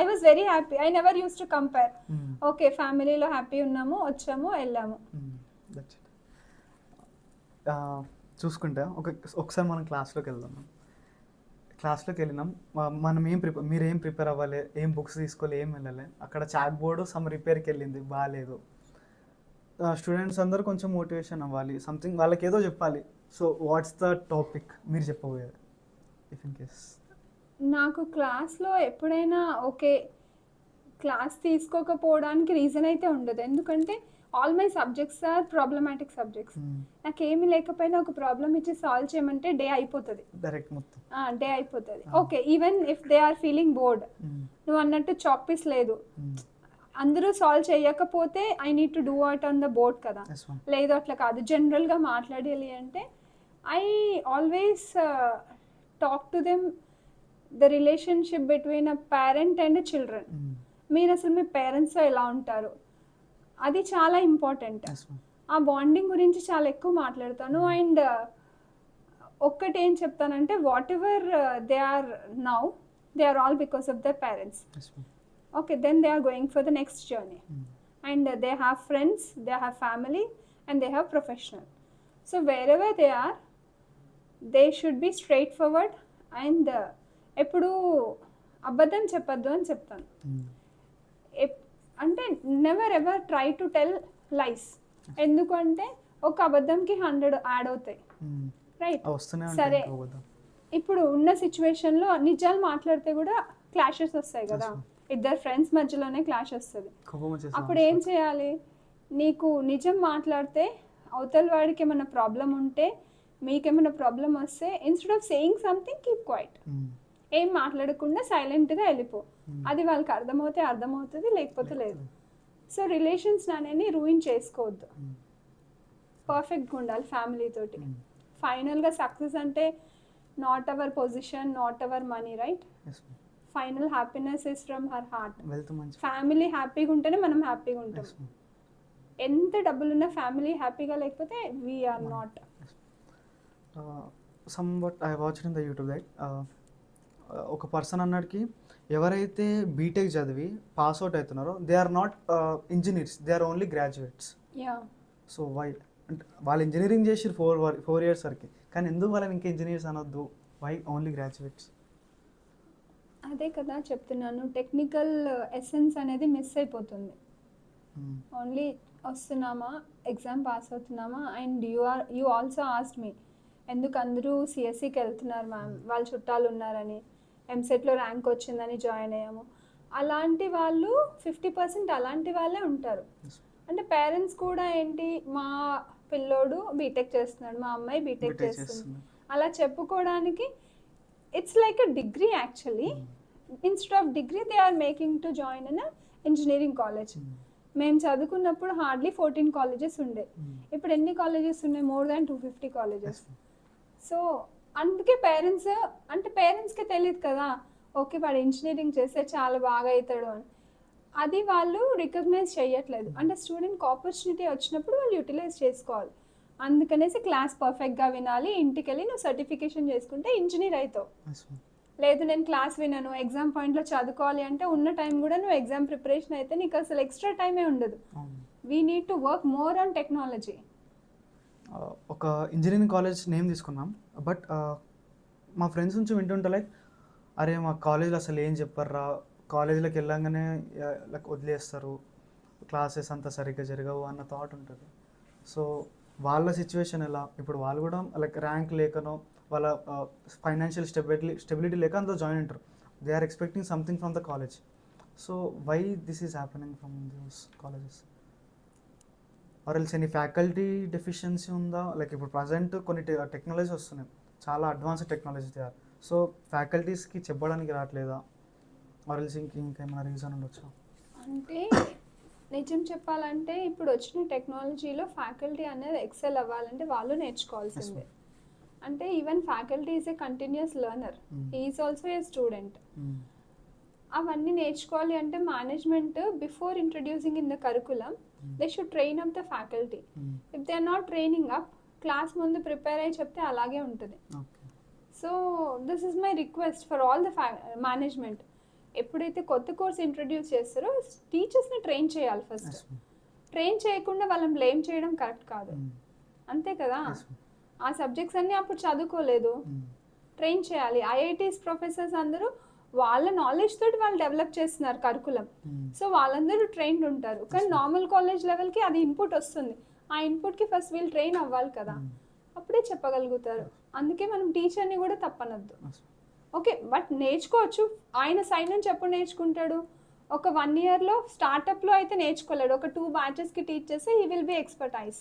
I was very happy, I never use to compare. Okay, ఫ్యామిలీలో హ్యాపీ ఉన్నాము, వచ్చాము, వెళ్ళాము. చూసుకుంటే ఒకసారి మనం క్లాస్లోకి వెళ్ళినాం, మనం మీరు ఏం ప్రిపేర్ అవ్వాలి, ఏం బుక్స్ తీసుకోవాలి, ఏం వెళ్ళాలి. అక్కడ చాట్ బోర్డు సమ్ రిపేర్కి వెళ్ళింది, బాగాలేదు. స్టూడెంట్స్ అందరూ కొంచెం మోటివేషన్ అవ్వాలి, సంథింగ్ వాళ్ళకి ఏదో చెప్పాలి. సో వాట్స్ ద టాపిక్ మీరు చెప్పబోయేది ఇఫ్ ఇన్ కేస్? నాకు క్లాస్లో ఎప్పుడైనా ఓకే, క్లాస్ తీసుకోకపోవడానికి రీజన్ అయితే ఉండదు, ఎందుకంటే all my subjects are problematic subjects. నాకేమి లేకపోయినా ఒక ప్రాబ్లమ్ ఇచ్చి సాల్వ్ చేయమంటే డే అయిపోతుంది, డే అయిపోతుంది. Okay, even if they are feeling bored, నువ్వు అన్నట్టు చాక్ పీస్ లేదు, అందరూ సాల్వ్ చేయకపోతే I need to do out on the board కదా. లేదు, అట్లా కాదు, జనరల్గా మాట్లాడాలి అంటే I always talk to them the relationship between a parent and children. మీరు అసలు మీ పేరెంట్స్తో ఎలా ఉంటారు, అది చాలా ఇంపార్టెంట్. ఆ బాండింగ్ గురించి చాలా ఎక్కువ మాట్లాడతాను. అండ్ ఒక్కటి ఏం చెప్తానంటే, whatever they are now, they are all because of their parents. Yes, ma'am. Okay, then they are going for the next journey. Mm. And they have friends, they have family, and they have professional. So wherever they are, they should be straightforward and ఎప్పుడు అబద్ధం చెప్పద్దు అని చెప్తాను. Mm. అంటే never ever try to tell lies. ఎందుకంటే ఒక అబద్ధంకి 100 యాడ్ అవుతాయి, Mm. రైట్? వస్తూనే సరే, ఉంటాయి ఇంకో ఇప్పుడు ఉన్న సిచ్యువేషన్లో నిజాలు మాట్లాడితే కూడా క్లాషెస్ వస్తాయి కదా, Yes, ma'am. ఇద్దరు ఫ్రెండ్స్ మధ్యలోనే క్లాష్ వస్తుంది. కోపం వచ్చేసి అప్పుడు ఏం చేయాలి? నీకు నిజం మాట్లాడితే అవతల వాడికి ఏమైనా ప్రాబ్లం ఉంటే, మీకేమైనా ప్రాబ్లం వస్తే, instead of saying something keep quiet. Mm. ఏం మాట్లాడకుండా సైలెంట్గా వెళ్ళిపో. Mm. అది వాళ్ళకి అర్థమవుతే అర్థమవుతుంది, లేకపోతే లేదు. సో రిలేషన్స్ అనేది రూయిన్ చేసుకోవద్దు. Mm. పర్ఫెక్ట్గా ఉండాలి ఫ్యామిలీ తోటి. Mm. ఫైనల్గా సక్సెస్ అంటే not our position, not our money, right? Yes, ma'am. Final happiness is from her heart. Wealth మంచి. ఫ్యామిలీ హ్యాపీగా ఉంటేనే మనం హ్యాపీగా ఉంటాం. Yes, ma'am. ఎంత డబ్బులున్నా ఫ్యామిలీ హ్యాపీగా లేకపోతే we are not. Some but I watch in the YouTube that ఒక పర్సన్ అన్నటికి ఎవరైతే బీటెక్ చదివి పాస్ అవుట్ అవుతున్నారో they are not engineers, they are only graduates. Yeah, so why అంటే వాళ్ళు ఇంజనీరింగ్ చేసి 4 years వరకు, కానీ ఎందుకు వాళ్ళని ఇంకా ఇంజనీర్స్ అనొద్దు? Why only graduates? అదే కదా చెప్తున్నాను, టెక్నికల్ ఎసెన్స్ అనేది మిస్ అయిపోతుంది. ఓన్లీ వస్తున్నామా, ఎగ్జామ్ పాస్ అవుతున్నామా, and you also asked me ఎందుకు అందరూ సిఎస్సికి వెళ్తున్నారు మ్యామ్, వాళ్ళ చుట్టాలు ఉన్నారని, ఎంసెట్లో ర్యాంక్ వచ్చిందని జాయిన్ అయ్యాము. అలాంటి వాళ్ళు 50% అలాంటి వాళ్ళే ఉంటారు. అంటే పేరెంట్స్ కూడా ఏంటి, మా పిల్లోడు బీటెక్ చేస్తున్నాడు, మా అమ్మాయి బీటెక్ చేస్తుంది అలా చెప్పుకోవడానికి it's like a degree actually. Instead of degree they are making to join in engineering college. మేము చదువుకున్నప్పుడు హార్డ్లీ 14 కాలేజెస్ ఉండే, ఇప్పుడు ఎన్ని కాలేజెస్ ఉన్నాయి? More than 250 colleges. సో అందుకే పేరెంట్స్కి తెలియదు కదా, ఓకే వాడు ఇంజనీరింగ్ చేస్తే చాలా బాగా అవుతాడు అని. అది వాళ్ళు రికగ్నైజ్ చేయట్లేదు. అంటే స్టూడెంట్కి ఆపర్చునిటీ వచ్చినప్పుడు వాళ్ళు యూటిలైజ్ చేసుకోవాలి. అందుకనేసి క్లాస్ పర్ఫెక్ట్గా వినాలి, ఇంటికి వెళ్ళి నువ్వు సర్టిఫికేషన్ చేసుకుంటే ఇంజనీర్ అవుతావు. లేదు నేను క్లాస్ వినను, ఎగ్జామ్ పాయింట్లో చదువుకోవాలి అంటే ఉన్న టైం కూడా నువ్వు ఎగ్జామ్ ప్రిపరేషన్ అయితే నీకు అసలు ఎక్స్ట్రా టైమే ఉండదు. We need to work more on technology. ఒక ఇంజనీరింగ్ కాలేజ్ నేమ్ తీసుకున్నాం, బట్ మా ఫ్రెండ్స్ నుంచి వింటుంటే లైక్ అరే మా కాలేజ్లో అసలు ఏం చెప్పర్రా, కాలేజీలోకి వెళ్ళంగానే లైక్ వదిలేస్తారు, క్లాసెస్ అంతా సరిగ్గా జరగవు అన్న థాట్ ఉంటుంది. సో వాళ్ళ సిచ్యువేషన్ ఎలా? ఇప్పుడు వాళ్ళు కూడా లైక్ ర్యాంక్ లేకనో వాళ్ళ ఫైనాన్షియల్ స్టెబిలిటీ లేక అందులో జాయిన్ ఉంటారు. They are expecting something from the college. So why this is happening from those colleges? Or else any faculty deficiency ఉందా? లైక్ ఇప్పుడు ప్రజెంట్ కొన్ని టెక్నాలజీస్ వస్తున్నాయి, చాలా advanced technologies they are. So ఫ్యాకల్టీస్కి చెప్పడానికి రావట్లేదా? ఆర్ ఎల్స్ ఇంకేమైనా రీజన్ ఉండొచ్చు? అంటే నిజం చెప్పాలంటే ఇప్పుడు వచ్చిన టెక్నాలజీలో ఫ్యాకల్టీ అనేది ఎక్సెల్ అవ్వాలంటే వాళ్ళు నేర్చుకోవాల్సిందే. అంటే even faculty is a continuous learner, is also a student. అవన్నీ నేర్చుకోవాలి అంటే management before introducing in the curriculum they should train up the faculty. If they are not training up, class ముందు ప్రిపేర్ అయ్యి చెప్తే అలాగే ఉంటుంది. So this is my request for all the management. ఎప్పుడైతే కొత్త కోర్స్ ఇంట్రడ్యూస్ చేస్తారో టీచర్స్ని ట్రైన్ చేయాలి ఫస్ట్. ట్రైన్ చేయకుండా వాళ్ళని బ్లేమ్ చేయడం కరెక్ట్ కాదు, అంతే కదా? ఆ సబ్జెక్ట్స్ అన్నీ అప్పుడు చదువుకోలేదు, ట్రైన్ చేయాలి. ఐఐటీస్ ప్రొఫెసర్స్ అందరూ వాళ్ళ నాలెడ్జ్ తోటి వాళ్ళు డెవలప్ చేస్తున్నారు కరికులం. సో వాళ్ళందరూ ట్రైన్డ్ ఉంటారు, కానీ నార్మల్ కాలేజ్ లెవెల్కి అది ఇన్పుట్ వస్తుంది. ఆ ఇన్పుట్కి ఫస్ట్ వీళ్ళు ట్రైన్ అవ్వాలి కదా, అప్పుడే చెప్పగలుగుతారు. అందుకే మనం టీచర్ని కూడా తప్పనద్దు. ఓకే, బట్ నేర్చుకోవచ్చు. ఆయన సైడ్ నుంచి ఎప్పుడు నేర్చుకుంటాడు? ఒక 1 yearలో స్టార్టప్లో అయితే నేర్చుకోలేడు. ఒక 2 batchesకి టీచ్ చేస్తే హీ విల్ బి ఎక్స్పర్టైజ్.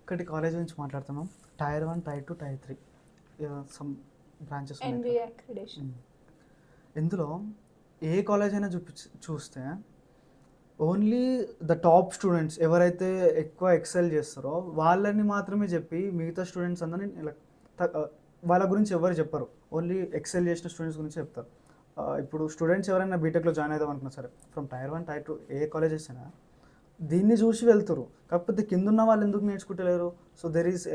ఒకటి కాలేజ్ నుంచి మాట్లాడుతున్నాం, Tier 1, Tier 2, Tier 3 some branches NBA accreditation. ఇందులో ఏ కాలేజ్ అయినా చూస్తే ఓన్లీ ద టాప్ స్టూడెంట్స్ ఎవరైతే ఎక్కువ ఎక్సెల్ చేస్తారో వాళ్ళని మాత్రమే చెప్పి మిగతా స్టూడెంట్స్ అందరినీ వాళ్ళ గురించి ఎవరు చెప్పరు, ఓన్లీ ఎక్సెల్ చేసిన స్టూడెంట్స్ గురించి చెప్తారు. ఇప్పుడు స్టూడెంట్స్ ఎవరైనా బీటెక్లో జాయిన్ అవుదాం అనుకున్నా సరే, from Tier 1, Tier 2 A colleges అయినా దీన్ని చూసి వెళ్తారు. కాకపోతే కింద ఉన్న వాళ్ళు ఎందుకు నేర్చుకుంటలేరు? సో దెర్ ఈస్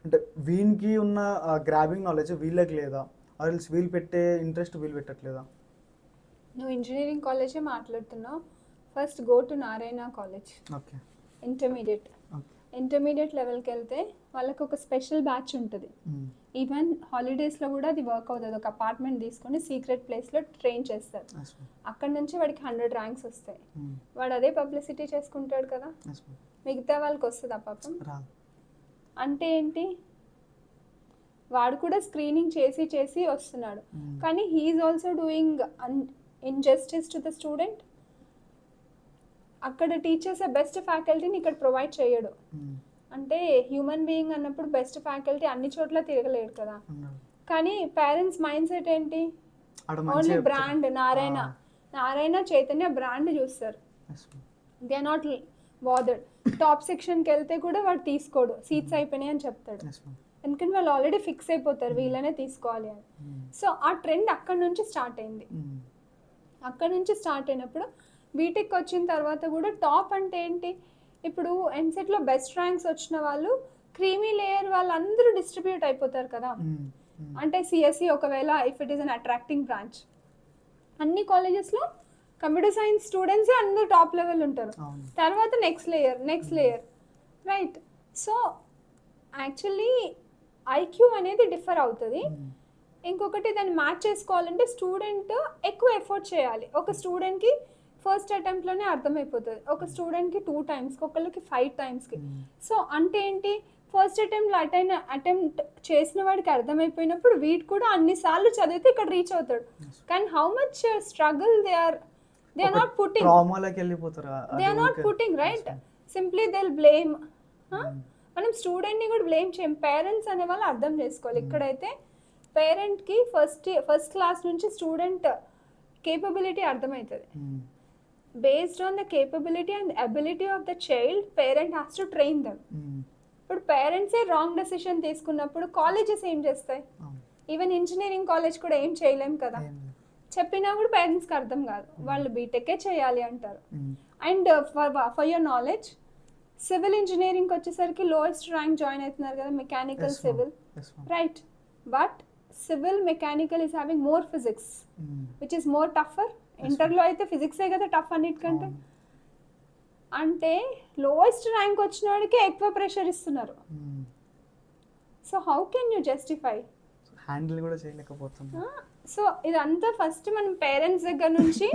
అంటే వీనికి ఉన్న గ్రాబింగ్ నాలెడ్జ్ వీళ్ళకి లేదా, ఆర్ వీళ్ళు పెట్టే ఇంట్రెస్ట్ వీళ్ళు పెట్టట్లేదా? నువ్వు ఇంజనీరింగ్ కాలేజే మాట్లాడుతున్నావు. First go to Narayana college, okay intermediate. Okay intermediate లెవెల్కి వెళ్తే వాళ్ళకి ఒక స్పెషల్ బ్యాచ్ ఉంటుంది. ఈవెన్ హాలిడేస్లో కూడా అది వర్క్ అవుతుంది. ఒక అపార్ట్మెంట్ తీసుకొని సీక్రెట్ ప్లేస్లో ట్రైన్ చేస్తారు. అక్కడ నుంచి వాడికి 100 ర్యాంక్స్ వస్తాయి. వాడు అదే పబ్లిసిటీ చేసుకుంటాడు కదా, మిగతా వాళ్ళకి వస్తుంది ఆ పాపం. అంటే ఏంటి, వాడు కూడా స్క్రీనింగ్ చేసి చేసి వస్తున్నాడు, కానీ he's also doing injustice to the student. అక్కడ టీచర్స్ బెస్ట్ ఫ్యాకల్టీని ఇక్కడ ప్రొవైడ్ చేయడు. అంటే హ్యూమన్ బీయింగ్ అన్నప్పుడు బెస్ట్ ఫ్యాకల్టీ అన్ని చోట్ల తిరగలేడు కదా. కానీ పేరెంట్స్ మైండ్ సెట్ ఏంటి, only brand Narayana Chaitanya brand చూస్తారు. They are not bothered. Top సెక్షన్కి వెళ్తే కూడా వాడు తీసుకోడు, సీట్స్ అయిపోయినాయి అని చెప్తాడు. ఎందుకంటే వాళ్ళు ఆల్రెడీ ఫిక్స్ అయిపోతారు వీళ్ళనే తీసుకోవాలి అని. సో ఆ ట్రెండ్ అక్కడ నుంచి స్టార్ట్ అయింది. అక్కడ నుంచి స్టార్ట్ అయినప్పుడు బీటెక్ వచ్చిన తర్వాత కూడా టాప్ అంటే ఏంటి, ఇప్పుడు ఎంసెట్లో బెస్ట్ ర్యాంక్స్ వచ్చిన వాళ్ళు క్రీమీ లేయర్ వాళ్ళందరూ డిస్ట్రిబ్యూట్ అయిపోతారు కదా. అంటే సిఎస్సి ఒకవేళ if it is an attracting branch, అన్ని కాలేజెస్లో కంప్యూటర్ సైన్స్ స్టూడెంట్సే అందరూ టాప్ లెవెల్ ఉంటారు. తర్వాత next layer right. So actually IQ అనేది డిఫర్ అవుతుంది. ఇంకొకటి దాన్ని మ్యాచ్ చేసుకోవాలంటే స్టూడెంట్ ఎక్కువ ఎఫర్ట్ చేయాలి. ఒక స్టూడెంట్కి ఫస్ట్ అటెంప్ట్లోనే అర్థమైపోతుంది, ఒక స్టూడెంట్కి 2 టైమ్స్కి, ఒకళ్ళకి 5 టైమ్స్కి. సో అంటే ఏంటి, ఫస్ట్ అటెంప్ట్ చేసిన వాడికి అర్థమైపోయినప్పుడు వీడు కూడా అన్నిసార్లు చదివితే ఇక్కడ రీచ్ అవుతాడు. కానీ how much struggle they are not putting right. Simply they will blame. మనం స్టూడెంట్ని కూడా బ్లేమ్ చేయం, పేరెంట్స్ అనే వాళ్ళు అర్థం చేసుకోవాలి. ఇక్కడైతే పేరెంట్కి ఫస్ట్ క్లాస్ నుంచి స్టూడెంట్ కేపబిలిటీ అర్థమవుతుంది. Based on the capability and ability of the child, parent has to train them. ఇప్పుడు పేరెంట్సే రాంగ్ డెసిషన్ తీసుకున్నప్పుడు కాలేజెస్ ఏం చేస్తాయి? ఈవెన్ ఇంజనీరింగ్ కాలేజ్ కూడా ఏం చేయలేం కదా. చెప్పినా కూడా పేరెంట్స్కి అర్థం కాదు, వాళ్ళు బీటెకే చేయాలి అంటారు. And for your knowledge, civil ఇంజనీరింగ్కి వచ్చేసరికి లోయెస్ట్ ర్యాంక్ జాయిన్ అవుతున్నారు కదా, mechanical civil right. But civil mechanical is having more physics which is more tougher. ఇంటర్లో అయితే ఫిజిక్సే కదా టఫ్ అన్నిటికంటే. అంటే లోయెస్ట్ ర్యాంక్ వచ్చిన వాడికి ఎక్కువ ప్రెషర్ ఇస్తున్నారు. So how can you justify? Handle కూడా చేయలేకపోతున్నా. సో ఇదంతా ఫస్ట్ మనం పేరెంట్స్ దగ్గర నుంచి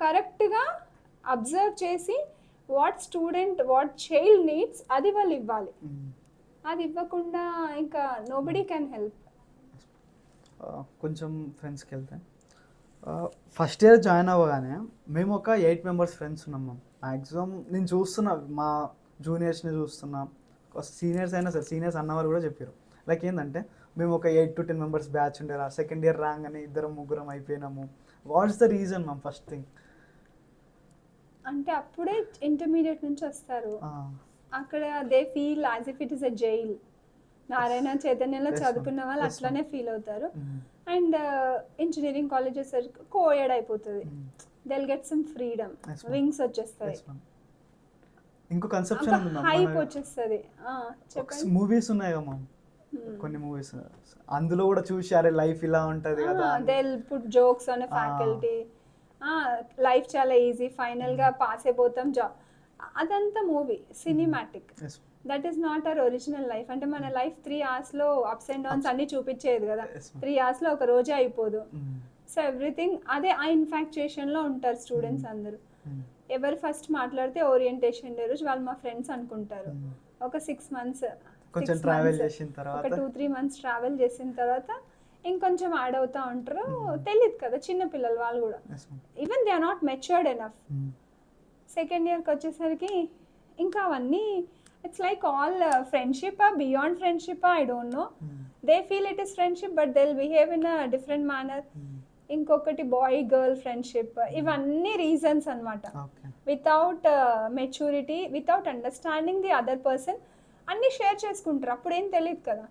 కరెక్ట్గా అబ్జర్వ్ చేసి వాట్ చైల్డ్ నీడ్స్ అది వాళ్ళు ఇవ్వాలి. అది ఇవ్వకుండా ఇంకా నోబడీ కెన్ హెల్ప్. కొంచెం ఫ్రెండ్స్కి వెళ్తే ఫస్ట్ ఇయర్ జాయిన్ అవ్వగానే మేము ఒక 8 మెంబర్స్ ఫ్రెండ్స్ ఉన్నాం మ్యామ్. మ్యాక్సిమం నేను చూస్తున్నా, మా జూనియర్స్ని చూస్తున్నా, సీనియర్స్ అయినా సరే, సీనియర్స్ అన్నవారు కూడా చెప్పారు లైక్ ఏంటంటే మేము ఒక 8 to 10 మెంబర్స్ బ్యాచ్ ఉండేలా, సెకండ్ ఇయర్ రాగానే 2-3 అయిపోయినాము. What's the reason ma'am? First thing అంటే అప్పుడే ఇంటర్మీడియట్ నుంచి వస్తారు, అక్కడ they feel as if it is a jail. Narayana చైతన్యలో చదువుకున్న వాళ్ళు అట్లానే ఫీల్ అవుతారు. అండ్ ఇంజనీరింగ్ కాలేజెస్ కోఎడ్ అయిపోతుంది, థెల్ గెట్ సమ్ ఫ్రీడమ్, వింగ్స్ వచ్చేస్తాయి, ఇంకో కన్సెప్షన్ ఉంది మ్యామ్, హైప్ వచ్చేస్తుంది. మూవీస్ ఉన్నాయి కదా మ్యామ్, కొన్ని మూవీస్ అందులో కూడా చూసి అరే లైఫ్ ఇలా ఉంటది కదా, they will put jokes on faculty, life చాలా ఈజీ, ఫైనల్ గా పాస్ అయిపోతాం జాబ్. అదంతా movie, cinematic. That is not our original life. అంటే మన లైఫ్ 3 hours లో అప్స్ అండ్ డౌన్స్ అన్ని చూపించేది కదా, 3 hours లో ఒక రోజే అయిపోదు. సో ఎవ్రీథింగ్ అదే ఆ ఇన్ఫాక్చుయేషన్ లో ఉంటారు స్టూడెంట్స్ అందరూ. ఎవరు ఫస్ట్ మాట్లాడితే ఓరియంటేషన్ డే రోజు వాళ్ళు మా ఫ్రెండ్స్ అనుకుంటారు. ఒక 6 months కొంచెం ట్రావెల్ చేసిన తర్వాత, ఒక 2-3 months ట్రావెల్ చేసిన తర్వాత ఇంకొంచెం యాడ్ అవుతా ఉంటారు. తెలియదు కదా, చిన్న పిల్లలు వాళ్ళు కూడా, even they are not matured enough. Second ఇయర్కి వచ్చేసరికి ఇంకా అవన్నీ it's like all friendship, beyond friendship, I don't know. They feel it is friendship but they will behave in a different manner. ఇంకొకటి బాయ్ గర్ల్ ఫ్రెండ్షిప్, ఇవన్నీ రీజన్స్ అన్నమాట. Without maturity, without understanding the other person అన్నీ షేర్ చేసుకుంటారు. అప్పుడు ఏం తెలియదు కదా,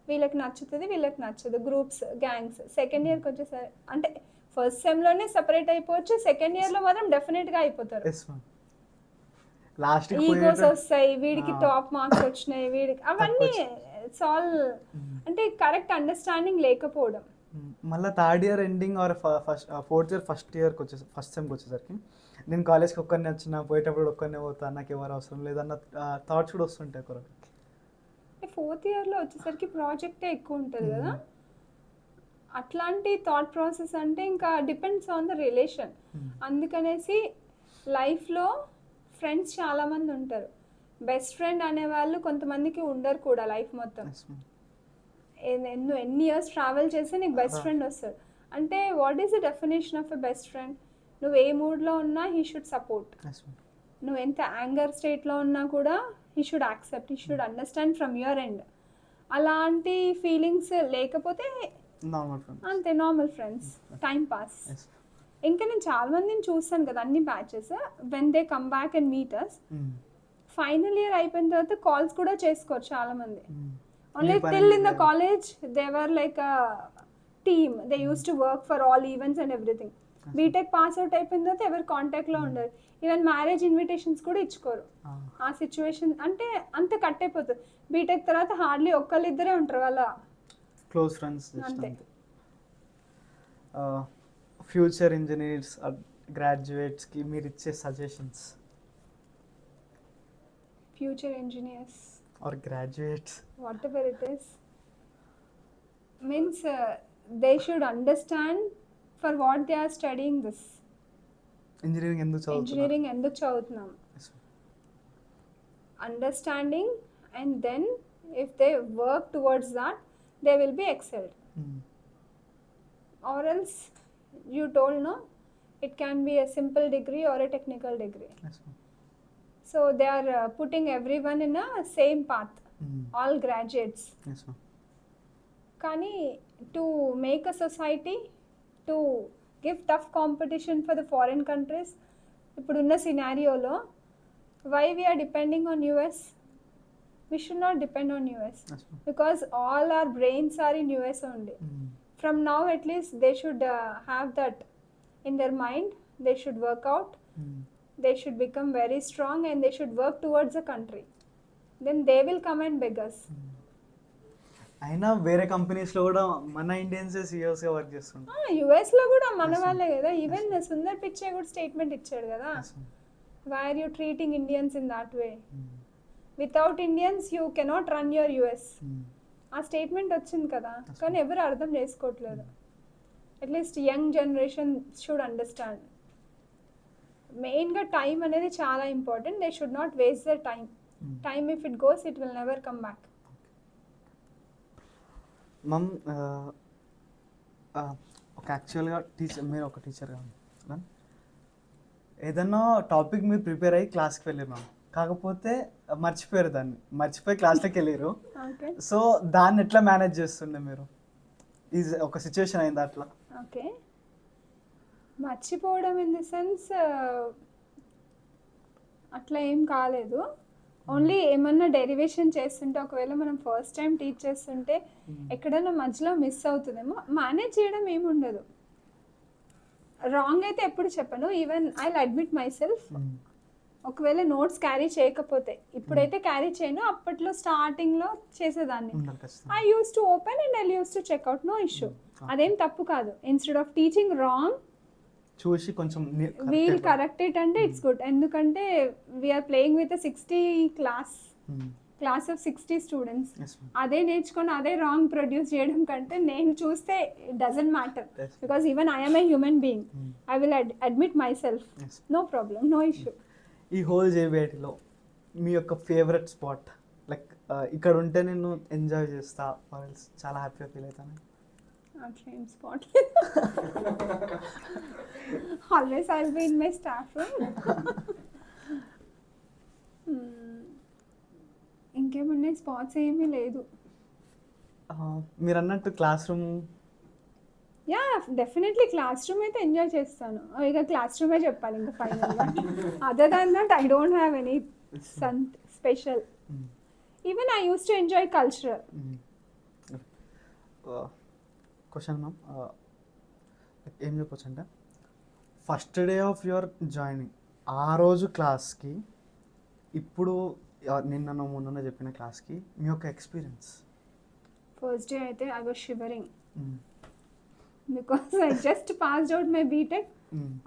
వీళ్ళకి నచ్చుతుంది వీళ్ళకి నచ్చదు, గ్రూప్స్, గ్యాంగ్స్. సెకండ్ ఇయర్కి వచ్చేసరి అంటే ఫస్ట్ సెమ్లోనే సెపరేట్ అయిపోవచ్చు, సెకండ్ ఇయర్లో మాత్రం డెఫినెట్గా అయిపోతారు. లాస్ట్కి ఈగోస్ వస్తాయి, వీడికి ఆ. టాప్ మార్క్స్ వచ్చినాయి, వీడికి అవన్నీ ఇట్స్ ఆల్ అంటే కరెక్ట్ అండర్స్టాండింగ్ లేకపోవడం. మళ్ళీ third year ending or fourth year first సెమ్కి వచ్చేసరికి నేను కాలేజ్కి ఒక్కరినే వచ్చిన, పోయేటప్పుడు ఒక్కరినే పోతా, నాకు ఎవరు అవసరం లేదన్న థాట్స్ కూడా వస్తుంటాయి కొరకు. ఫోర్త్ ఇయర్లో వచ్చేసరికి ప్రాజెక్టే ఎక్కువ ఉంటుంది కదా, అట్లాంటి థాట్ ప్రాసెస్ అంటే ఇంకా డిపెండ్స్ ఆన్ ద రిలేషన్. అందుకనేసి లైఫ్లో ఫ్రెండ్స్ చాలామంది ఉంటారు, బెస్ట్ ఫ్రెండ్ అనేవాళ్ళు కొంతమందికి ఉండరు కూడా లైఫ్ మొత్తం. ఎన్ని ఇయర్స్ ట్రావెల్ చేస్తే నీకు బెస్ట్ ఫ్రెండ్ వస్తాడు అంటే what is the definition of a best friend? నువ్వు ఏ మూడ్లో ఉన్నా హీ షుడ్ సపోర్ట్, నువ్వు ఎంత యాంగర్ స్టేట్లో ఉన్నా కూడా he should accept, he should understand from your end. అలాంటి ఫీలింగ్స్ లేకపోతే అంతే నార్మల్ ఫ్రెండ్స్, టైం పాస్. ఇంకా నేను చాలా మందిని చూస్తాను కదా అన్ని batches, when they come back and meet us, final year అయిపోయిన తర్వాత కాల్స్ కూడా చేసుకోరు చాలా మంది. Only till in the college they were like a team, they use to work for all events and everything. BTech pass out అయిపోయిన తర్వాత ఎవరు కాంటాక్ట్లో ఉండరు, ఈవెన్ మ్యారేజ్ ఇన్విటేషన్స్ కూడా ఇచ్చుకోరు. ఆ సిచ్యువేషన్ అంటే అంత కట్ అయిపోతుంది. బీటెక్ తర్వాత హార్డ్లీ ఒక్కళ్ళిద్దరే ఉంటారు వాళ్ళ క్లోజ్ ఫ్రెండ్స్. అంతే. ఫ్యూచర్ ఇంజనీర్స్ గ్రాడ్యుయేట్స్కి మీరు ఇచ్చే suggestions? Future engineers or graduates, whatever it is, means they should understand for what they are studying this. Engineering ఎందుకు చదువుతున్నాం understanding, and then if they work towards that they will be excelled. Or else you told no, it can be a simple degree or a technical degree. So they are putting everyone in a same path, all graduates. Kani to make a society, to give tough competition for the foreign countries, ippudunna scenario lo why we are depending on US? We should not depend on US because all our brains are in US only. From now at least they should have that in their mind, they should work out, they should become very strong and they should work towards the country, then they will come and beg us. అయినా వేరే కంపెనీస్లో కూడా మన ఇండియన్సే సీఈఓస్గా వర్క్ చేస్తుంటారు. యుఎస్లో కూడా మన వాళ్ళే కదా, ఈవెన్ సుందర్ పిచ్చే కూడా స్టేట్మెంట్ ఇచ్చాడు కదా, why are you treating Indians in that way, without Indians you cannot run your US. ఆ స్టేట్మెంట్ వచ్చింది కదా, కానీ ఎవరు అర్థం చేసుకోవట్లేదు. At least young generation should understand. మెయిన్గా టైం అనేది చాలా important, they should not waste the time. Time if it goes it will never come back. మమ్ ఒక యాక్చువల్గా మీరు ఒక టీచర్గా ఏదన్నా టాపిక్ మీరు ప్రిపేర్ అయ్యి క్లాస్కి వెళ్ళారు మ్యామ్, కాకపోతే మర్చిపోయారు, దాన్ని మర్చిపోయి క్లాస్లోకి వెళ్ళారు. సో దాన్ని ఎట్లా మేనేజ్ చేస్తుండే మీరు? ఈజ్ ఒక సిచ్యువేషన్ అయింది అట్లా? ఓకే, మర్చిపోవడం ఇన్ ది సెన్స్ అట్లా ఏం కాలేదు. ఓన్లీ ఏమన్నా డెరివేషన్ చేస్తుంటే, ఒకవేళ మనం ఫస్ట్ టైం టీచ్ చేస్తుంటే ఎక్కడైనా మధ్యలో మిస్ అవుతుందేమో, మేనేజ్ చేయడం ఏముండదు. రాంగ్ అయితే ఎప్పుడు చెప్పను, even I will admit myself. ఒకవేళ నోట్స్ క్యారీ చేయకపోతే, ఇప్పుడైతే క్యారీ చేయను, అప్పట్లో స్టార్టింగ్లో చేసేదాన్ని. I use to open and I use to check out, no issue. అదేం తప్పు కాదు. ఇన్స్టెడ్ ఆఫ్ టీచింగ్ రాంగ్ చూసి కొంచెం వీల్ కరెక్ట్ ఇట్ అంటే ఇట్స్ గుడ్. ఎందుకంటే we are playing with 60 class of 60 students. అదే నేర్చుకొని అదే రాంగ్ ప్రొడ్యూస్ చేయడం కంటే నేను చూస్తే it doesn't matter, because even I'm a human being. I will admit myself, no problem, no issue. ఈ హోల్ జేబీఐటీలో మీ యొక్క ఫేవరెట్ స్పాట్, లైక్ ఇక్కడ ఉంటే నేను ఎంజాయ్ చేస్తా, చాలా హ్యాపీగా ఫీల్ అవుతాను? Dream spot. Always I'll be in my staff room. ఇంకేమున్నాయి స్పాట్స్ ఏమీ లేదు. మీరు అన్నట్టు class room? Yeah, definitely class room అయితే ఎంజాయ్ చేస్తాను. ఇక క్లాస్ రూమే చెప్పాలి ఇంకా ఫైనల్గా. Other than that I don't have any special. Even I use to enjoy cultural. Question ma'am, ఏం చెప్పొచ్చు అంటే first day of your joining, ఆ రోజు క్లాస్కి ఇప్పుడు నిన్న మొన్న చెప్పిన క్లాస్కి మీ యొక్క ఎక్స్పీరియన్స్. ఫస్ట్ డే అయితే I was shivering because I just passed out my BTech.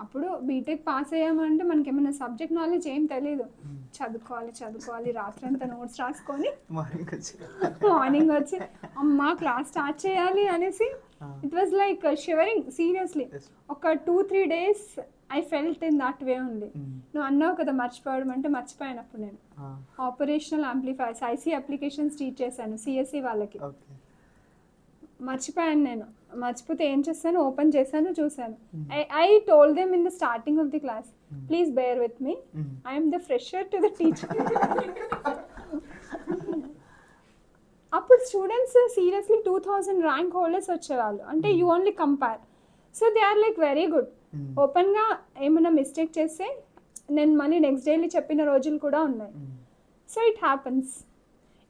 అప్పుడు బీటెక్ పాస్ అయ్యామంటే మనకి ఏమైనా సబ్జెక్ట్ నాలెడ్జ్ ఏం తెలియదు. చదువుకోవాలి రాత్రి అంతా నోట్స్ రాసుకొని మార్నింగ్ వచ్చి అమ్మా క్లాస్ స్టార్ట్ చేయాలి అనేసి it was like shivering seriously. ఒక 2-3 days I felt in that way ఉంది. నువ్వు అన్నావు కదా మర్చిపోవడం అంటే మర్చిపోయినప్పుడు నేను operational amplifiers IC applications teach చేశాను సిఎస్సి వాళ్ళకి. మర్చిపోయాను నేను. మర్చిపోతే ఏం చేస్తాను, ఓపెన్ చేశాను, చూశాను. I told them in the starting of the class, please bear with me, I'm the fresher to the teacher. అప్పుడు స్టూడెంట్స్ సీరియస్లీ 2000 ర్యాంక్ హోల్డర్స్ వచ్చేవాళ్ళు. అంటే you only compare. So they are like very good. ఓపెన్గా ఏమైనా మిస్టేక్ చేస్తే నేను మళ్ళీ నెక్స్ట్ డేలీ చెప్పిన రోజులు కూడా ఉన్నాయి. So it happens.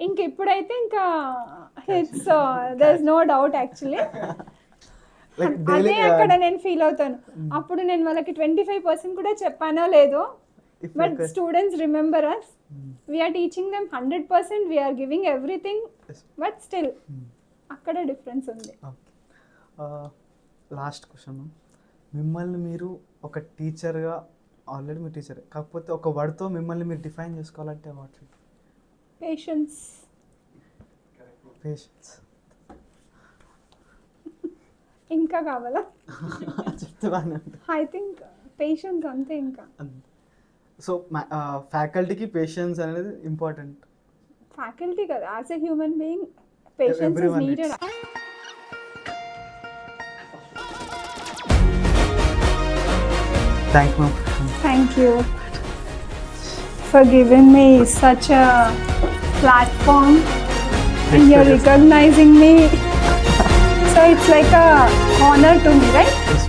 ఇంక ఇప్పుడైతే ఇంకా it's there is no doubt actually. అదే అక్కడ నేను ఫీల్ అవుతాను. అప్పుడు నేను వాళ్ళకి 25% కూడా చెప్పానో లేదో, but students remember us. We are teaching them 100%, we are giving everything, but still అక్కడ డిఫరెన్స్ ఉంది. లాస్ట్ క్వశ్చన్, మిమ్మల్ని మీరు ఒక టీచర్గా, ఆల్రెడీ మీరు టీచర్, కాకపోతే ఒక వర్డ్తో మిమ్మల్ని మీరు డిఫైన్ చేసుకోవాలంటే వాట్? పేషెన్స్. ఇంకా కావాలా? చెప్తాను. ఐ థింక్ పేషెన్స్ అంతే. ఇంకా సో ఫ్యాకల్టీకి పేషెన్స్ అనేది ఇంపార్టెంట్. ఫ్యాకల్టీ కదా, as a human being patience is needed. Thank you for giving me such a platform and you're recognizing me. So it's like a honor to me, right? Yes.